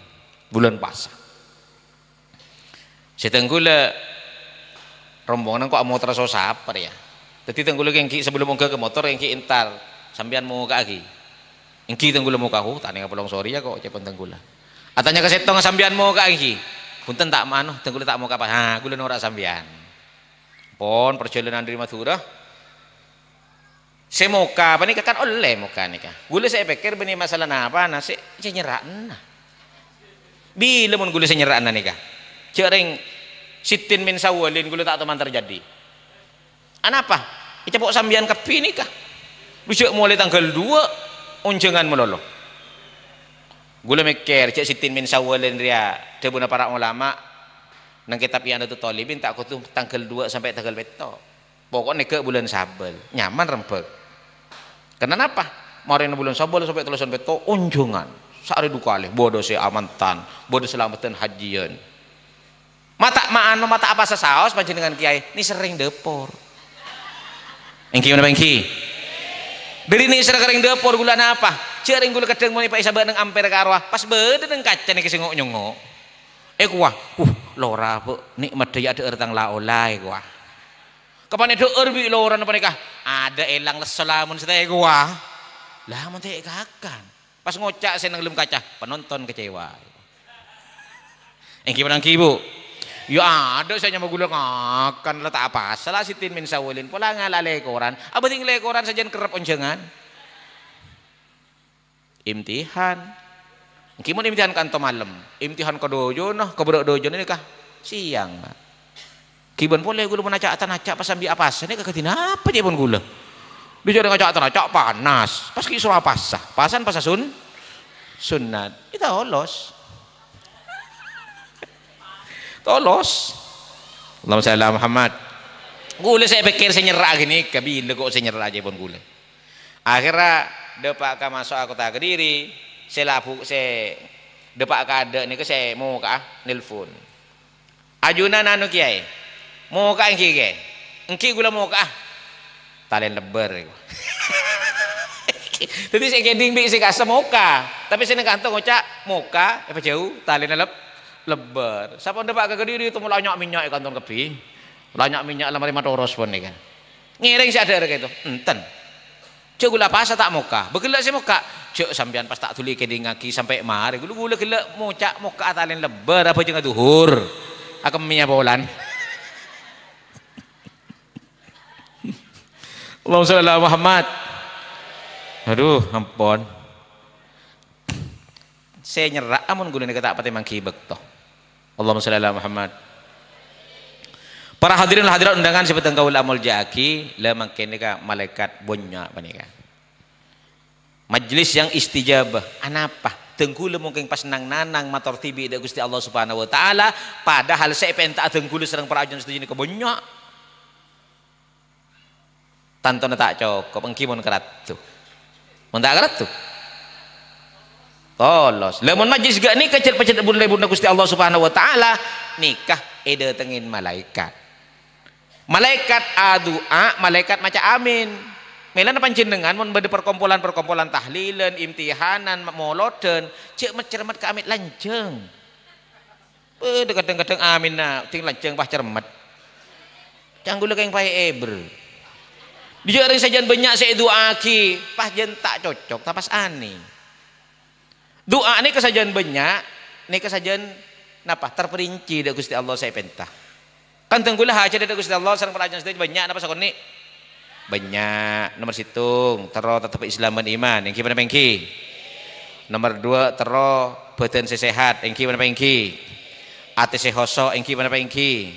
Speaker 1: Bulan puasa. Setenggula rombongan kok motor so saper ya. Jadi tenggula engki sebelum ke motor engki entar sambian mau ke lagi. Engki tenggula mau ke hutan yang pulang sore ya kok cepon tenggula. Atanya ke setong sambian mau ke engki. Punten tak mano tenggula tak mau ke apa. Ha gula ora sambian. Pon perjalanan dari Madura. Semoga apa nih kan oleh muka nih kan. Gula saya pikir benih masalah apa nasi nyerak nah. Bila mun gula senyeraan nika cering sitin min sawalin gula tak teman terjadi anapa icepok sambian kepi nika bisa mulai tanggal 2 unjangan melolo gula mikir cek sitin min sawalin ria debuna para ulama nang kitab yang ada tolibin tak kutu tanggal 2 sampai tanggal beto pokoknya ke bulan Sabel nyaman rempeg karena apa marin bulan Sabel sampai telusan beto unjangan sehari duka alih bodoh si amantan bodoh selamatan hajian mata apa sesaos panjenengan kiai ini sering depor engki mana engki dari ini sering depor gula apa cering gula kadang mau pak isabat nang ampere karwah pas beda nang kaca nih kesengok nyongok kuah lora bu nikmat daya ada ertang laolai kuah kapan ada erbi lora apa nikah ada elang leselamun setai kuah lah mantek kakan pas ngocak saya nang kaca penonton kecewa yang gimana ibu ya ada saya nyama gula ngakan letak apa salah sitin min sawalin pola ngalale koran apa tinggal koran saja kerap onjangan imtihan gimana imtihan kanto malam imtihan ke dojo noh ke bedok dojo ini kah siang kiban boleh gula menacak pas sambil apa ini kekatina apa dia pun gula dia jadi ngacak panas pas kisah apa sah pasan pas sunat itu lolos Allahumma shalli ala Muhammad gula saya pikir saya nyerah gini kabila kok saya nyerah aja pun gula akhirnya depak ka masuk aku tak Kediri saya depak ka ada nih ke saya mau ka nelpon ajunan anu kiai mau ka engki gula mau ka talen lebar jadi saya keding bi saya kasih moka tapi saya kantong ngocak moka apa jauh tali lebar siapa ndak pak ke Kediri itu mulai nyak minyak kantong kepi banyak minyak lamari matoros pun nih kan ngiring si ada gitu enten cek gula pasa tak moka begelak si moka cek sampean pas tak tuli keding ngaki sampai mari gula gelak mocak moka talen lebar apa jangan duhur aku minyak bolan Allahumma shalli ala Muhammad. Aduh, ampun. Saya nyerah amun gula nek tak pati mangki bekto. Allahumma shalli ala Muhammad. Para hadirin hadirat undangan sebeteng kaula amul jaki la mangkene ka malaikat bonya panika. Majlis yang istijabah. Anapa? Tengkula mungkin pas nanang mator tibi da Gusti Allah Subhanahu wa taala, padahal saya penta tengkula serang perajan setuju ni kebanyak. Tantona tak cokop engki mun kerat tu. Mun tak kerat tu. Tolos. Lamun majlis gak nikah cet-cet bunda Gusti Allah Subhanahu wa taala, nikah ede tengin malaikat. Malaikat adua, malaikat maca amin. Melan panjenengan mun bade perkumpulan tahlilan, imtihanan, moloden, cek cermat ka amit lanceng. Kadang-kadang amin na ting lanceng pah cermat. Canggul keng pae eber. Dia ring sajan banyak saya doa ki, pah jen tak cocok, tapas ani. Doa ini kesajian banyak, ini kesajian napa terperinci dari Gusti Allah saya pentah. Kan tenggulah aja dari Gusti Allah sareng pelajaran sedaya banyak napa sakon ni? Banyak. Nomor situng tero tetep Islam dan iman. Yang gimana pengki? Nomor 2 tero badan sehat. Yang gimana pengki? Ati sehoso. Yang gimana pengki?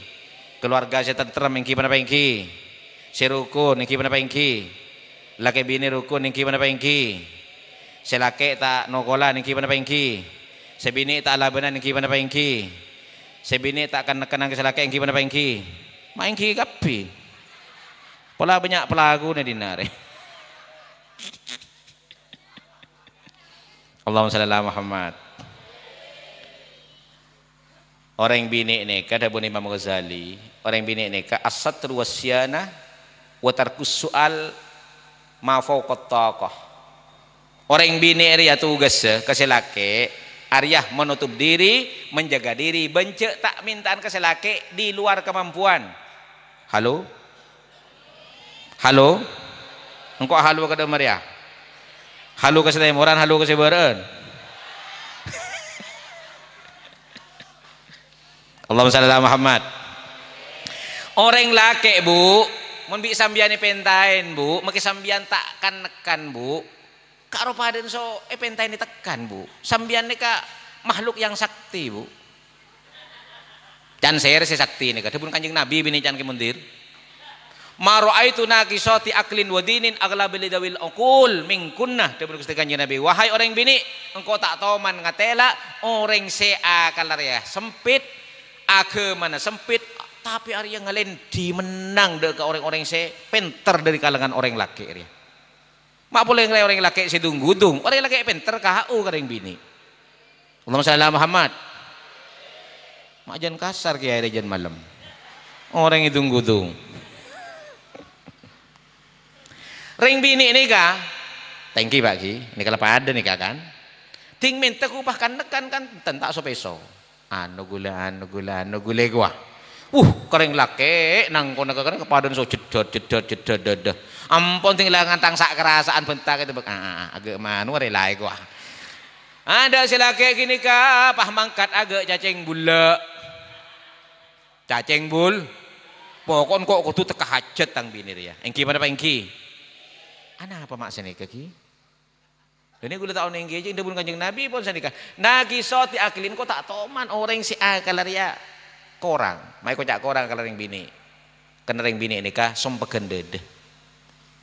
Speaker 1: Keluarga saya tentrem. Yang gimana pengki? Serukun. Yang gimana pengki? Laki bini rukun. Yang gimana pengki? Selake tak nokolan. Yang gimana pengki? Sebini tak labanan. Yang gimana pengki? Sebini tak akan nekenan ke selake. Yang gimana pengki? Main ki kapi. Pola banyak pelaku nih dinare. Allahumma shalli ala Muhammad. Orang yang bini nikah ada Imam Ghazali. Orang yang bini nikah as-satru wasyana wa tarkus su'al ma fawqa taqah. Orang yang bini area tugas keselake Arya menutup diri, menjaga diri, bencek tak mintaan keselake di luar kemampuan. Halo? Halo, engkau halo ke Maria, halo ke Setemoran, halo ke Sebaran. Allahumma shalli ala Muhammad. Orang laki bu, mun bi sambian pentain bu, maki sambian takkan nekan bu, karo paden so pentain ditekan bu, sambian ka makhluk yang sakti bu. Can ser si sakti nika, dipun Kanjeng Nabi bini can kemundir. Ma ra'aitu naqisati aklin wa dinin aglabil dawil uqul minkunna dipun Gusti Kanjeng Nabi. Wahai orang bini, engkau tak toman ngatela orang sea kalarya sempit agama sempit tapi ari yang ngalen dimenang ke orang-orang se pinter dari kalangan orang laki ya. Mak boleh ngale orang laki se dung-dung, orang laki pinter KHU kareng bini. Allahumma shalli ala Muhammad. Mak jan kasar kiai jan malam. Orang itu dung-dung. Ring bini ini kah? Thank you Pak Ki. Ini kalau pada nih kan. Ting minta ku bahkan nekan kan tentak so peso. Anu gula gua. Kering laki nang kono kan kepadan so jedot. Ampun ting ngantang sak kerasaan bentak itu agak manu are lae gua. Ada si laki gini kah pah mangkat agak cacing bula. Cacing bul. Pokon kok kudu teka hajat tang bini ya. Engki mana Pak Engki? Ana apa maksudnya kaki? Ini gue tahu nengki aja, indah pun Kanjeng Nabi pun sanika. Nagi soti aklin kok tak toman orang si akalaria korang. Mai kocak korang kalau ring bini. Kena ring bini ini kah sompeken dede.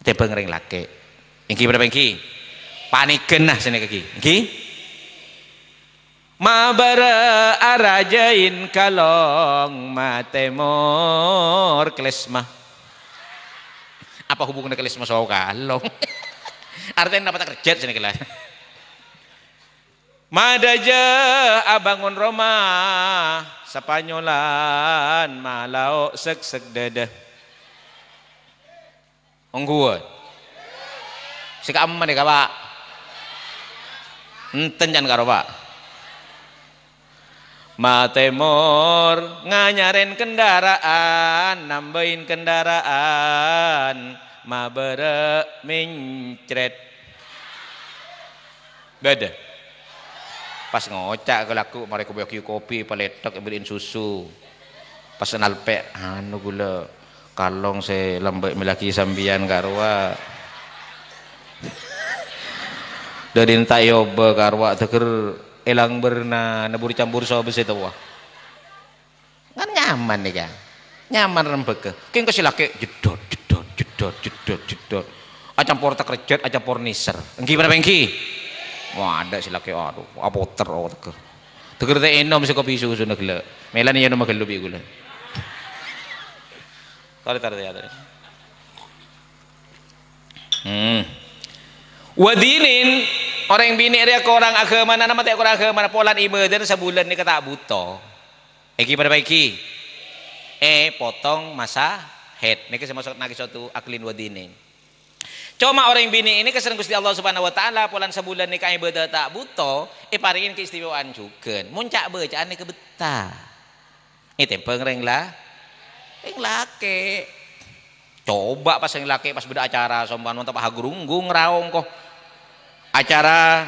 Speaker 1: Tebeng ring lake. Engki berapa engki? Paniken nah sini kaki. Engki? Mabara arajain kalong matemor klesmah. Apa hubungannya kelis sama soal kalong? Artinya dapat kerja sini kelas. Madaja abangun Roma Sapanyolan malau sek dada. Ongguan. Sika aman deh Pak. Enten jan karo Pak. Matemor nganyaren kendaraan, nambahin kendaraan, mabere mincret. Beda. Pas ngocak ke laku, mereka beli kopi, paletok, beliin susu. Pas nalpe, anu gula, kalong se lembek melaki sambian karwa. Dari entah yoba karwa teker. Elang berna nabur campur so besi tawa kan nyaman nih kan nyaman rembeke keng kasih laki jedot acampur tak kerjet acampur niser engki pada engki wah ada sila ke aduh apoter teker teker teh enom sih kopi susu nak gila melan ya nama gelu bi gula tarik ya tadi wadinin orang yang bini dia ke orang agama nama teh orang agama polan ibadah sebulan ni kata buto eki pada baiki potong masa head ini kisah masuk nagi suatu aklin wadinin cuma orang bini ini kesenang Gusti Allah Subhanahu wa taala polan sebulan nikah ibadah tak buto paringin keistimewaan juga muncak bacaan ni kebetah tempeng reng laki coba pas yang laki pas beda acara somban mantap hagurunggung raung kok acara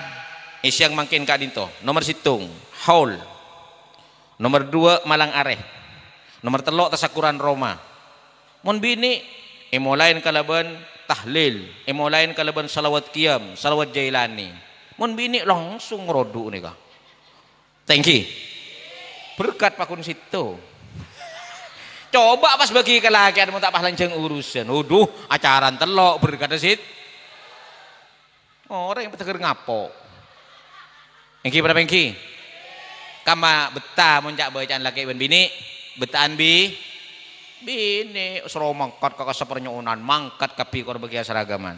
Speaker 1: isyang makin kadinto nomor situng haul nomor 2 Malang Areh nomor telok tasakuran Roma mun bini lain kalaban tahlil lain kalaban salawat qiyam salawat jailani mun bini langsung rodu nih kak thank you berkat pakun situ coba pas bagi kelakian mau tak lanceng urusan uduh acaran telok berkat sit orang yang peteker ngapo engki pada engki kama betah muncak bacaan laki ben bini betaan bini suruh mangkat kakak sepernyuunan mangkat kapi kor bagi seragaman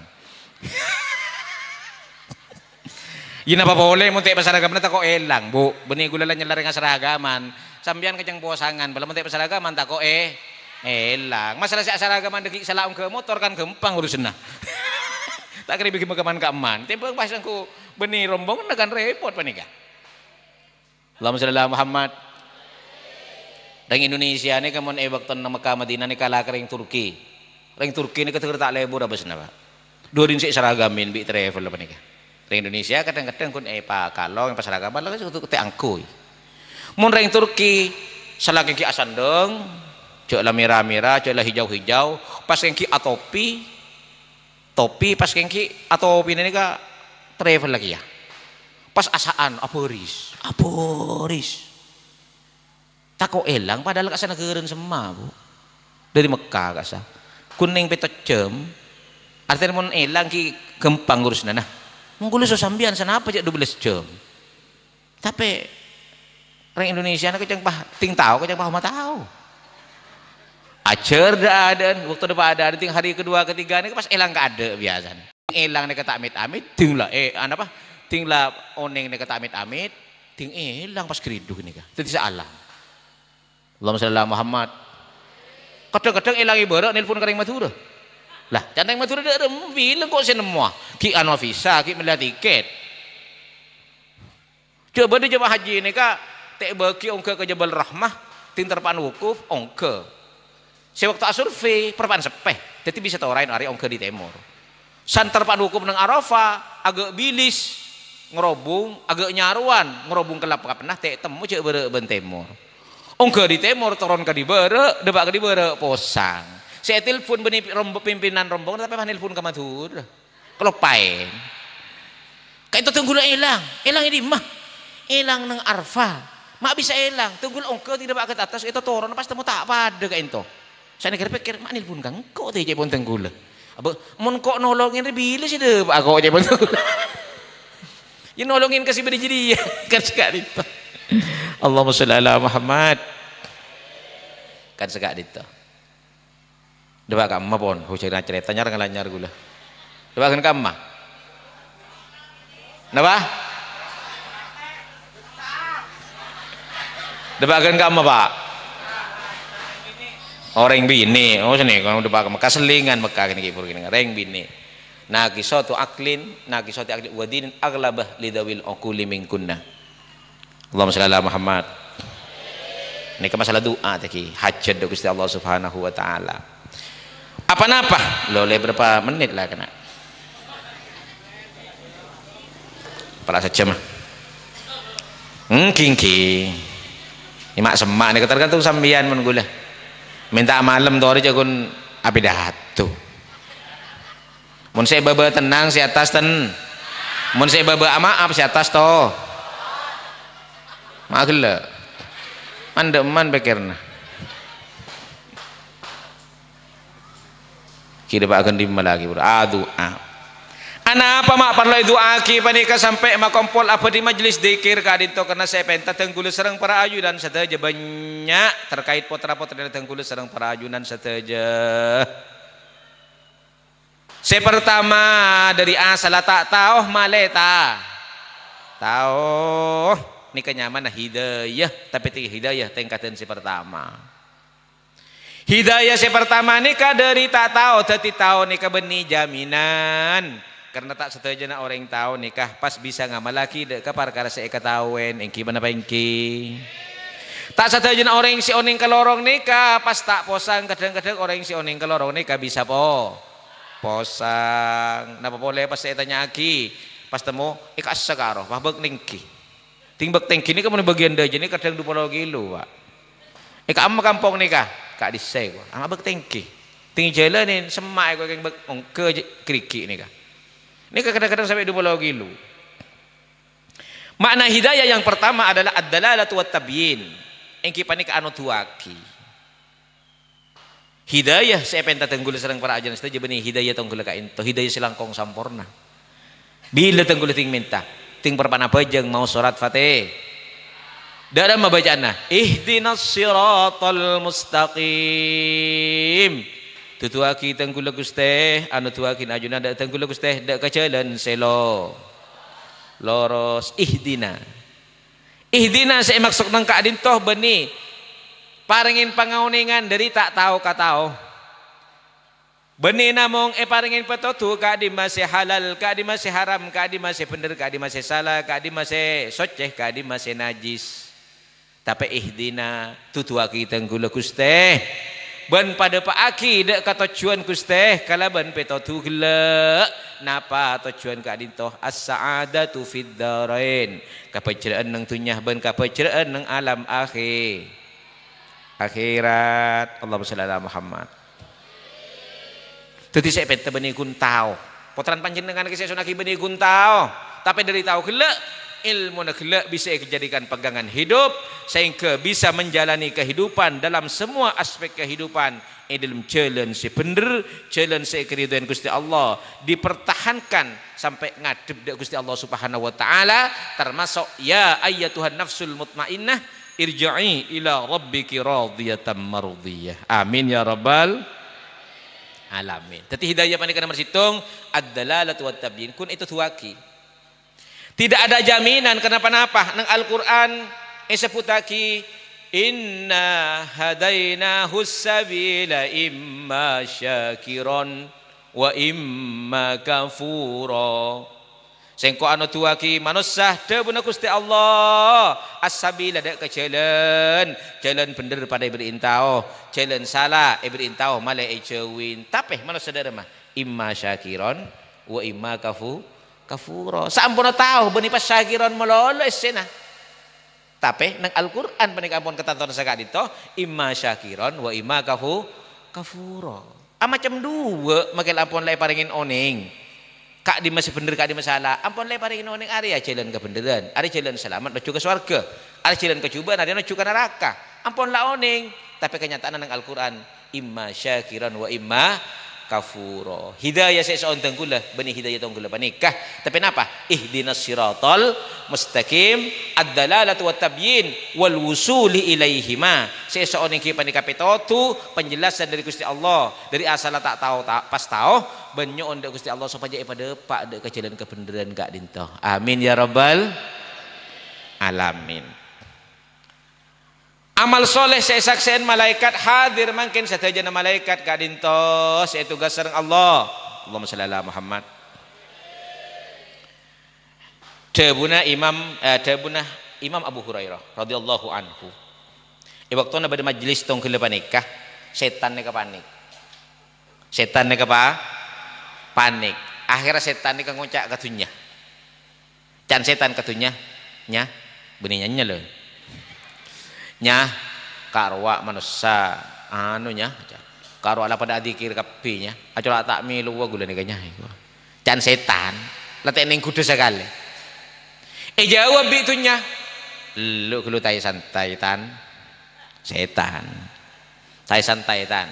Speaker 1: yin apa boleh muntik seragaman tak kok elang bu benih gula nyelar dengan seragaman sambian keceng posangan belum muntik seragaman tak kok elang masalah si seragaman deki salah ke motor kan gampang urusan nah tak kira bikin bagaimana keaman tempeng pas aku benih rombongan kan repot panika Allahumma shalli ala Muhammad Reng Indonesia ni kamun waktu na Mekah Madinah ni kalah kering Turki. Reng Turki ni keteker tak lebur abis napa. Dua din si seragamin bi travel apa ni ka. Reng Indonesia kadang-kadang kun pa kalong pas seragaman lah suatu te angkuy. Mun reng Turki salaki ki asandeng, cek lah merah-merah, cek lah hijau-hijau, pas kengki atopi, topi pas kengki atopi ni ka travel lagi ya. Pas asaan aporis. Tako elang padahal kasana keren semua bu dari Mekah kasa kuning petot jam artinya mon elang ki gempang ngurus nana menggulis sambian sana apa cak 12 jam tapi orang Indonesia nak keceng pah ting tahu keceng pah mah tahu acer dah ada waktu depan ada ting hari kedua ketiga ni pas elang ka ada biasa elang ni kata amit-amit ting lah apa ting lah oneng ni kata amit-amit ting elang pas keridu ni ka itu salah Allahumma shalli ala Muhammad kadang-kadang elang ibarat nelpon kering Madura lah canteng Madura dah bilang kok semua ki anu visa ki melihat tiket coba dia jemaah haji ini kak tak bagi ongke ke Jabal Rahmah ting terpan wukuf ongke sewaktu asurvei perpan sepeh jadi bisa tahu lain hari ongke di timur san terpan wukuf nang Arafah agak bilis ngerobung agak nyaruan ngerobung kelap pernah tak temu cek ben timur ongke di timur turun ke di bere debak ke di bere posang saya telepon benih pimpinan rombongan tapi mana telepon ke Madura kalau pain kayak itu tunggu elang ini mah elang nang Arfa mak bisa elang tunggu ongke tidak ke atas itu turun pas temu tak pada kayak itu saya pikir mak telepon kang kok teh pun tunggu lah mun kok nolongin bila sih deh aku aja pun ya nolongin kasih beri jadi kan sekali itu Allahumma sholli ala Muhammad kan segak dito debak kamma pon hujan cerita nyar ngalanyar gula debak kan kamma napa debak kan kamma pak orang bini oh sini kalau debak kamma kaselingan Mekah ini kipur gini orang bini nakisatu aklin wadin aglabah lidawil okuli mingkunna Allahumma shalli ala Muhammad ini ke masalah doa tadi hajat do Gusti Allah Subhanahu wa taala apa-apa lo le berapa menit lah kena para saja mah kingki imak semak ni tergantung sambian mun gula minta malam tu aja kun api datu mun saya baba tenang si atas mun saya baba maaf si atas toh magla mandeman pikirna Kita akan dimana lagi bro. Doa. Ana apa mak parloi doa ki panika sampai makompol apa di majelis zikir kadito karena saya penta tenggulu serang para ayunan sateja banyak terkait potra-potra tenggulu serang para ayunan sateja. Saya pertama dari asal tak tahu maleta. Tahu ni kenyaman hidayah tapi tinggi hidayah tingkatan si pertama. Hidayah si pertama ni dari tak tahu tadi tahu ni benih jaminan. Karena tak setuju na orang tahu nikah pas bisa ngamal lagi dek perkara saya ketahuan engki mana engki tak setuju na orang si oning kelorong nikah pas tak posang kadang-kadang orang si oning kelorong nikah bisa posang napa boleh pas saya tanya aki pas temu ikas sekaro mabek ningki tingbek tengki ini kamu bagian daje ini kadang 20 kilo pak amma kampung nikah kak disay ko mabek tengki tinggi jalanin semak ko keng bek ke kriki nikah. Ini kadang-kadang sampai 20 kilo. Makna hidayah yang pertama adalah ad-dalalatu wat tabyin. Engki panik anu tuaki. Hidayah saya penta tenggul serang para ajan saja benih hidayah tenggul ka into hidayah silangkong sampurna. Bila tenggul ting minta, ting perpana pajang mau surat Fatih. Dalam membacana ihdinas siratal mustaqim. Tutuaki tenggula Gusti anu tuakin ajuna dak tenggula Gusti dak kajalan selo loros ihdina saya maksud nang kaadin toh beni paringin pangauningan dari tak tahu katao beni namong paringin petotu kaadi masih halal kaadi masih haram kaadi masih bener kaadi masih salah kaadi masih soceh kaadi masih najis tapi ihdina tutuaki tenggula Gusti ban pada pak aki dek kata tujuan Gusti kalaban petotu gela napa tujuan ka dintoh as-sa'adatu fid darain kapajraan nang tunyah ban kapajraan nang alam akhirat Allahumma shalli ala Muhammad. Tuti saya penta beni guntao potran panjenengan ke saya sunaki beni guntao tapi dari tahu gela ilmu nakhlak bisa dijadikan pegangan hidup sehingga bisa menjalani kehidupan dalam semua aspek kehidupan dalam jalan si bener jalan si keridhaan Gusti Allah dipertahankan sampai ngadep dak Gusti Allah Subhanahu wa taala termasuk ya ayyatuhan nafsul mutmainnah irji'i ila rabbiki radiyatan mardiyah amin ya rabbal alamin. Tadi hidayah panika nomor situng ad-dalalatu wat tabyin kun itu tuaki. Tidak ada jaminan kenapa-napa nang Al-Qur'an sebutaki inna hadainahu sabila imma syakiron wa imma kafura. Sengko anu tuaki manusia debuna Gusti Allah as-sabila dak ke jalan bener pada berintau jalan salah berintau malah ejewin tapi manusia derema imma syakiron wa imma kafuro sampun tahu benih pas syakiron melolo esena tapi nang Al-Qur'an panik ampun ketanton sakak dito imma syakiron wa imma kafuro macam dua makel ampun lay paringin oning kak di masih bener kak di masalah ampun lay paringin oning ari jalan kebeneran ari jalan selamat menuju ke surga ari jalan kecubaan ari menuju ke neraka ampun la oning tapi kenyataan nang Al-Qur'an imma syakiron wa imma kafuro. Hidayah seseorang tenggulah benih hidayah tenggulah panikah tapi napa ihdinas siratal mustaqim ad-dalalatu wat tabyin wal wusuli ilaihima seseorang yang panikah petotu penjelasan dari Gusti Allah dari asal tak tahu tak pas tahu banyak ndak Gusti Allah supaya pada pak dak ke jalan kebenaran gak dintoh amin ya rabbal alamin. Amal soleh saya saksian malaikat hadir mungkin satajana malaikat kadintos saya tugas sareng Allah Allahumma shalli ala Muhammad. Debuna Imam Abu Hurairah radhiyallahu anhu waktu na pada majlis tong kelepan nikah setan neka panik panik akhirnya setan neka ngocak katunya can setan katunya nya benihnya loh nya karwa manusia anunya karwa lah pada adikir kapinya acola tak milu wa gula nikahnya can setan letek ning kudu sekali jawab bitunya lu tai santai tan setan tai santai tan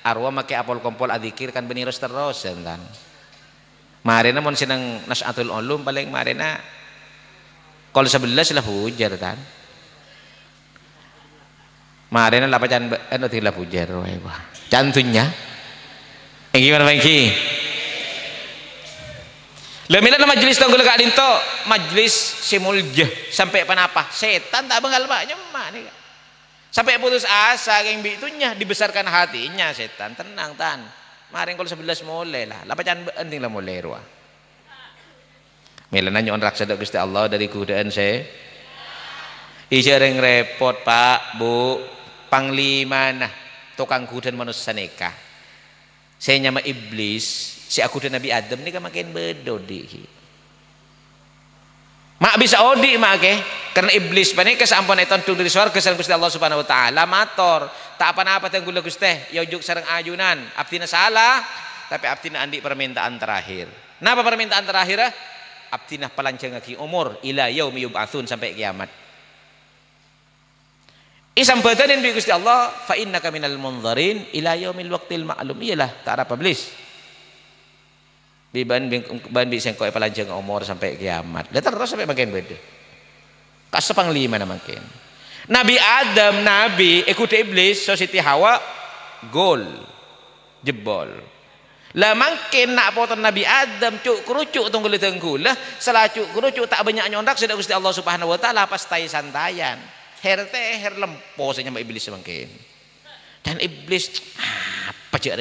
Speaker 1: arwah make apol kompol adzikir kan beniros terus enten. Marina mon sinang Nas'atul Ulum paling marina kol 11 lah hujar kan. Marina lapacan anu tila hujar wae wah. Cantunya. Gimana Bangki? Lemila na majlis tanggul ka dinto, majlis simuljah sampai panapa? Setan tak bengal banyak mah nih. Sampai putus asa geng bitunya dibesarkan hatinya setan. Tenang tan. Maring kalau 11 mulai lah. Lapacan penting lah mulai ruah. Mila nanya on raksa Gusti Allah dari kudaan saya. Ijareng repot Pak, Bu, panglima nah tukang kudan manusia neka. Saya nyama iblis, si aku dan Nabi Adam ni kan makin bedodi. Mak bisa odi mak ke, karena iblis panik kesampun eton tung dari surga sareng Gusti Allah Subhanahu wa taala mator. Tak apa-apa teh gula Gusti, yajuk sareng ajunan. Abdina salah, tapi abdina andi permintaan terakhir. Napa permintaan terakhir? Abdina palanceng aki umur ila yaumi yub'atsun sampai kiamat. Isampadanin bi Gusti Allah, fa innaka minal munzarin ila yaumil waqtil ma'lum. Iyalah tak apa iblis. Ban bisa kau palanceng umur sampai kiamat. Dia terus sampai makin beda. Kas panglima na makin. Nabi Adam nabi ikut iblis so Siti Hawa gol jebol. Lah makin nak potong Nabi Adam cuk kerucuk tunggul tenggula salah cuk kerucuk tak banyak nyondak sudah Gusti Allah Subhanahu wa taala pas tai santayan. Her lempo saja sama iblis makin. Dan iblis apa cak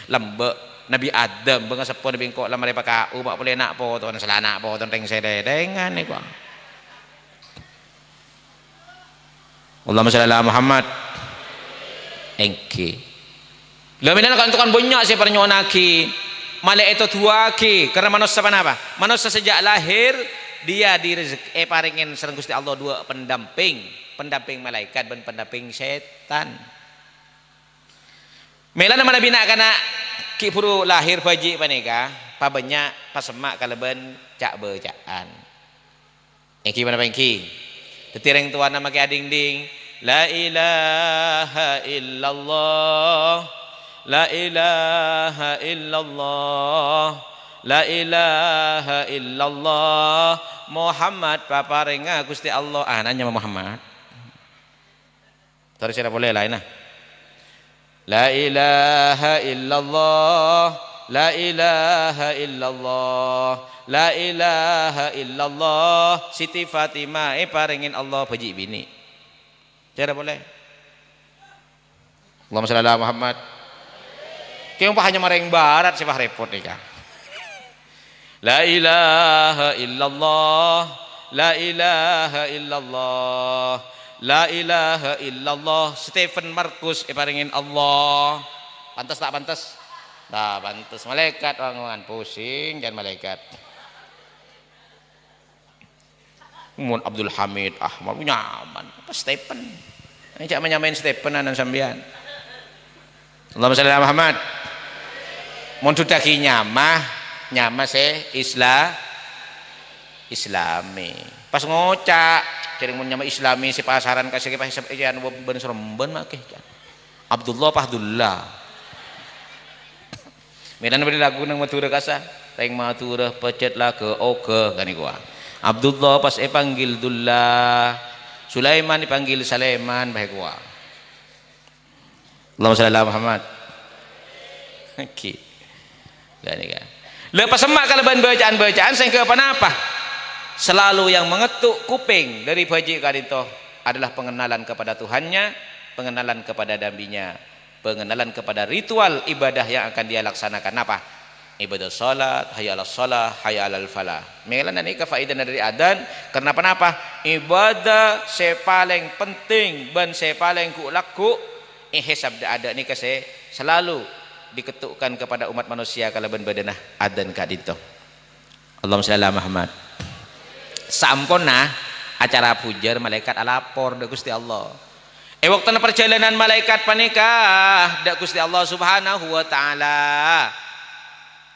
Speaker 1: lembek Nabi Adam bangga sepon bingkok lamare pakau mak boleh nak po ton selana po ton teng sedengan ni kuang. Allahumma shalli ala Muhammad. Engke. Lamin kan tukan banyak saya pernyaonaki. Malai itu tuaki karena manusia apa? Manusia sejak lahir dia direzeki paringin sareng Gusti Allah dua pendamping malaikat dan pendamping setan. Mela nama Nabi nak kana ki puru lahir baji panika pabanyak pasemak kaleban cak becaan. Engki mana pengki? Tetireng tuan nama ki ading-ding la ilaha illallah la ilaha illallah la ilaha illallah Muhammad paparenga Gusti Allah nanya Muhammad. Terus saya boleh lain nah. La ilaha illallah la ilaha illallah la ilaha illallah Siti Fatimah paringin Allah baji bini. Cara boleh? Allahumma shalli ala Muhammad. Kayong pa hanya mareng barat sih repot nih kah. La ilaha illallah la ilaha illallah la ilaha illallah Stephen Markus paringin Allah. Pantas tak pantas? Nah pantas. Malaikat orang pusing jangan malaikat. Mun Abdul Hamid Ahmad nyaman apa Stephen ini cak menyamain Stephen anan sambian. Allahumma shalli ala Muhammad. Mun sudah ki nyamah se Islami pas ngocak jadi mun nyama Islami si pasaran kasih pas jan ben seremben make Abdullah Pahdullah medan beri lagu nang matura kasa teng matura pecet lah ke oke kan gua Abdullah pas panggil Dullah Sulaiman dipanggil Saleman bae gua Allahumma shalli ala Muhammad. Oke dan kan lepas semak kalau bacaan-bacaan sehingga apa selalu yang mengetuk kuping dari baji kadito adalah pengenalan kepada Tuhannya, pengenalan kepada dambinya, pengenalan kepada ritual ibadah yang akan dia laksanakan apa? Ibadah salat, hayya 'alas shalah, hayya 'alal falah. Mengelan ini kefaidan dari adan karena apa? Ibadah sepaling penting dan sepaling ku laku hisab ada ni kase selalu diketukkan kepada umat manusia kalau bedenah adan kadito. Allahumma shalli ala Muhammad. Samponna acara pujar malaikat alapor da Gusti Allah. Waktu perjalanan malaikat panikah da Gusti Allah Subhanahu wa taala.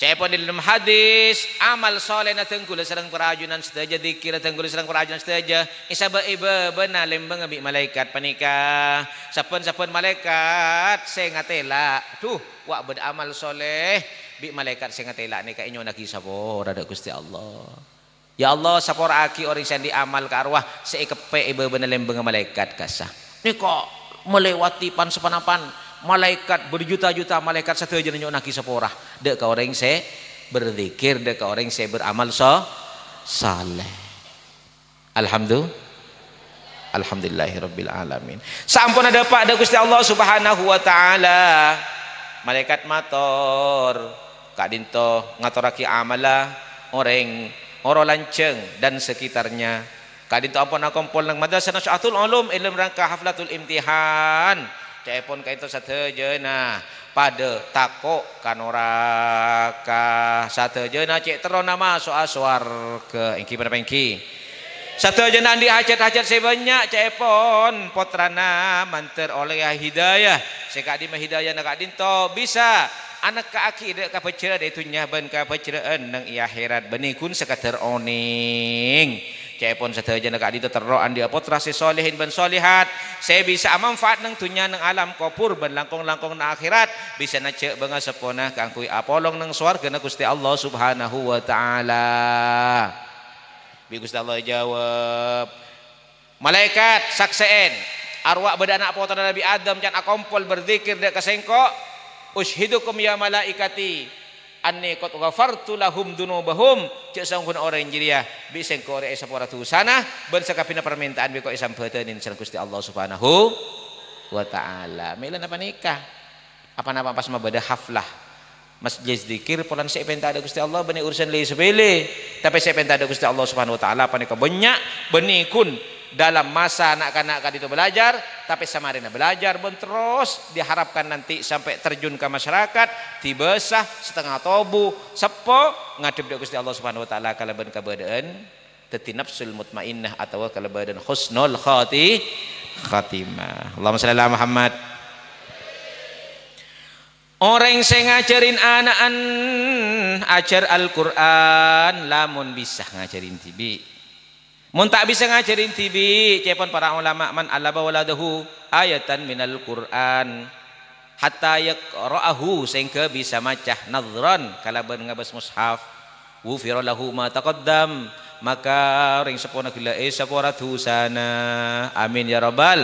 Speaker 1: Cepon di dalam hadis amal soleh na tengkul sareng perajunan sedaja dikir tengkul sareng perajunan sedaja isaba iba benar lembang abi malaikat panika sapun malaikat saya ngatela tuh wa beramal soleh bi malaikat saya ngatela nika inyo nagi sapor ada Gusti Allah ya Allah sapor aki orang sandi amal ke arwah saya kepe iba benar lembang malaikat kasah nika melewati pan sepanapan malaikat berjuta-juta malaikat satu aja nyo naki seporah dek ka orang se berzikir dek ka orang se beramal saleh alhamdulillahirabbil alamin sampun ada pak da Gusti Allah Subhanahu wa taala malaikat mator kak dinto ngatoraki amala orang oro lanceng dan sekitarnya kak dinto ampun kumpul nang madrasah Nasyatul Ulum ilmu rangka haflatul imtihan cepon kaito satejeuna pada tako kanoraka satejeuna cek terona masuk aswarga engki pada pengki satejeuna di hajat-hajat sebanyak cepon potrana manter oleh hidayah sekadi mah hidayah nak dinto bisa anak ka aki dek ka pecera de tunya ban ka peceraan nang iya akhirat benikun sekater oning cepon satejeuna ka dinto terroan dia potra si solehin ban solihat saya bisa manfaat nang tunya nang alam kopur ban langkong-langkong na akhirat bisa na cek banga sepona kang kui apolong nang swarga na Gusti Allah Subhanahu wa taala bi Gusti Allah jawab malaikat sakseen arwah badanak potra Nabi Adam can akompol berzikir dek kasengko ushidukum ya malaikati anni qad ghafartu lahum dunubahum cek sangkun orang jiria bisa ko ore sapora tu sana ben sakapina permintaan be ko isam beuteun sareng Gusti Allah Subhanahu wa taala milan apa nikah apa-apa pas mabada haflah masjid zikir polan saya penta ada Gusti Allah bani urusan li sepele tapi saya penta ada Gusti Allah Subhanahu wa taala panika banyak benikun dalam masa anak-anak itu belajar tapi samarina belajar ben terus diharapkan nanti sampai terjun ke masyarakat tibesah setengah tobu sepo ngadep deuk Gusti Allah Subhanahu wa taala kalaban kabadean teti nafsul mutmainnah atau kalabadan husnul khatimah Allahumma shalli ala Muhammad orang sing ngajarin anaan ajar Al-Qur'an lamun bisa ngajarin tibi mun tak bisa ngajarin tibi cepon para ulama man allaba waladahu ayatan minal Qur'an hatta yaqra'ahu sehingga bisa macah nadhran kalaban ngabas mushaf wufira lahu ma taqaddam maka ring sepona gila sapora dosana amin ya rabbal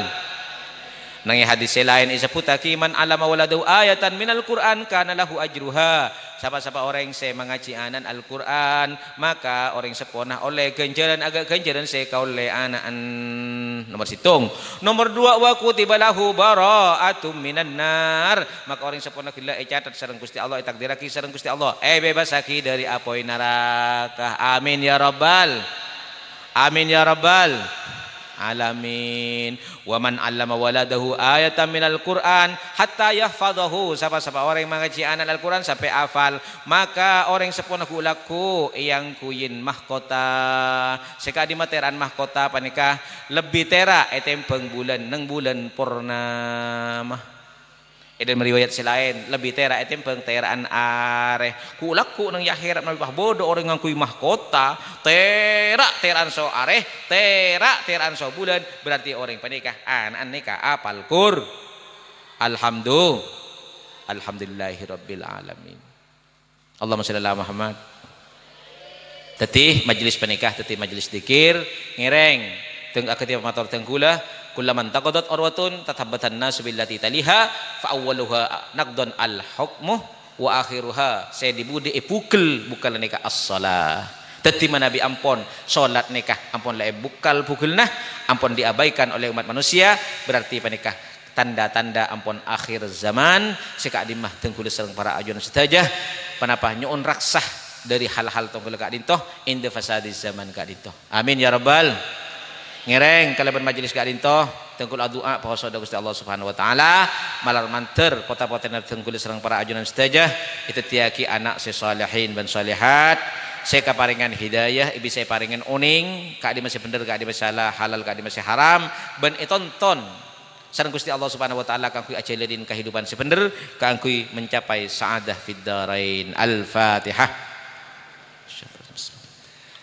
Speaker 1: nang hadis lain isaputaki man alama waladahu ayatan minal Qur'an kana lahu ajruha siapa-siapa orang yang mengaji anan Al-Quran maka orang seponah oleh ganjaran agak ganjaran saya oleh anaan nomor situng nomor 2 wa kutiba lahu bara'atum minan nar maka orang seponah gila catat sareng Gusti Allah takdiraki sareng Gusti Allah bebas aki dari apoi neraka amin ya rabbal alamin wa man 'allama waladahu ayatan minal Qur'an hatta yahfadhahu siapa-siapa orang yang mengaji anak Al-Qur'an sampai hafal maka orang sepona kulaku yang kuyin mahkota sekadi materan mahkota panikah lebih tera etempeng bulan nang bulan purnama dan meriwayat selain lebih tera etempeng teraan areh kulaku nang akhirat nabi bodoh orang ngangkui mahkota teraan so areh teraan so bulan berarti orang panikah anak nikah apal kur alhamdulillahirabbil alamin Allahumma shalli ala Muhammad tetih majelis panikah tetih majelis dzikir ngireng teng akati matur tengkula kullaman taqadat urwatun tatabatan nasu billati taliha fa awwaluha naqdan al hukmu wa akhiruha saya dibudi pukul bukal nikah as-shalah teti nabi ampon salat nikah ampon lae bukal pukulna ampon diabaikan oleh umat manusia berarti panikah tanda-tanda ampon akhir zaman sekadimah tengkul sareng para ajuan sedaya panapa nyuun raksah dari hal-hal tongkol kak dintoh inda fasadi zaman kak dintoh amin ya rabbal ngereng kalaban majelis kak dintoh tengkul doa poso da Gusti Allah Subhanahu wa taala malar manter kota-kota tengkul sareng para ajunan sedaya itu tiaki anak sesalihin ban salihat saya kaparingan hidayah ibi saya paringan uning kak di masih bener kak di masih salah halal kak di masih haram ban itonton sareng Gusti Allah Subhanahu wa taala kang kui ajalin kehidupan sebener kang kui mencapai sa'adah fid dharain. Al-Fatihah.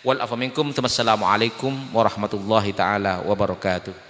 Speaker 1: Wal afa minkum. Wassalamualaikum warahmatullahi taala wabarakatuh.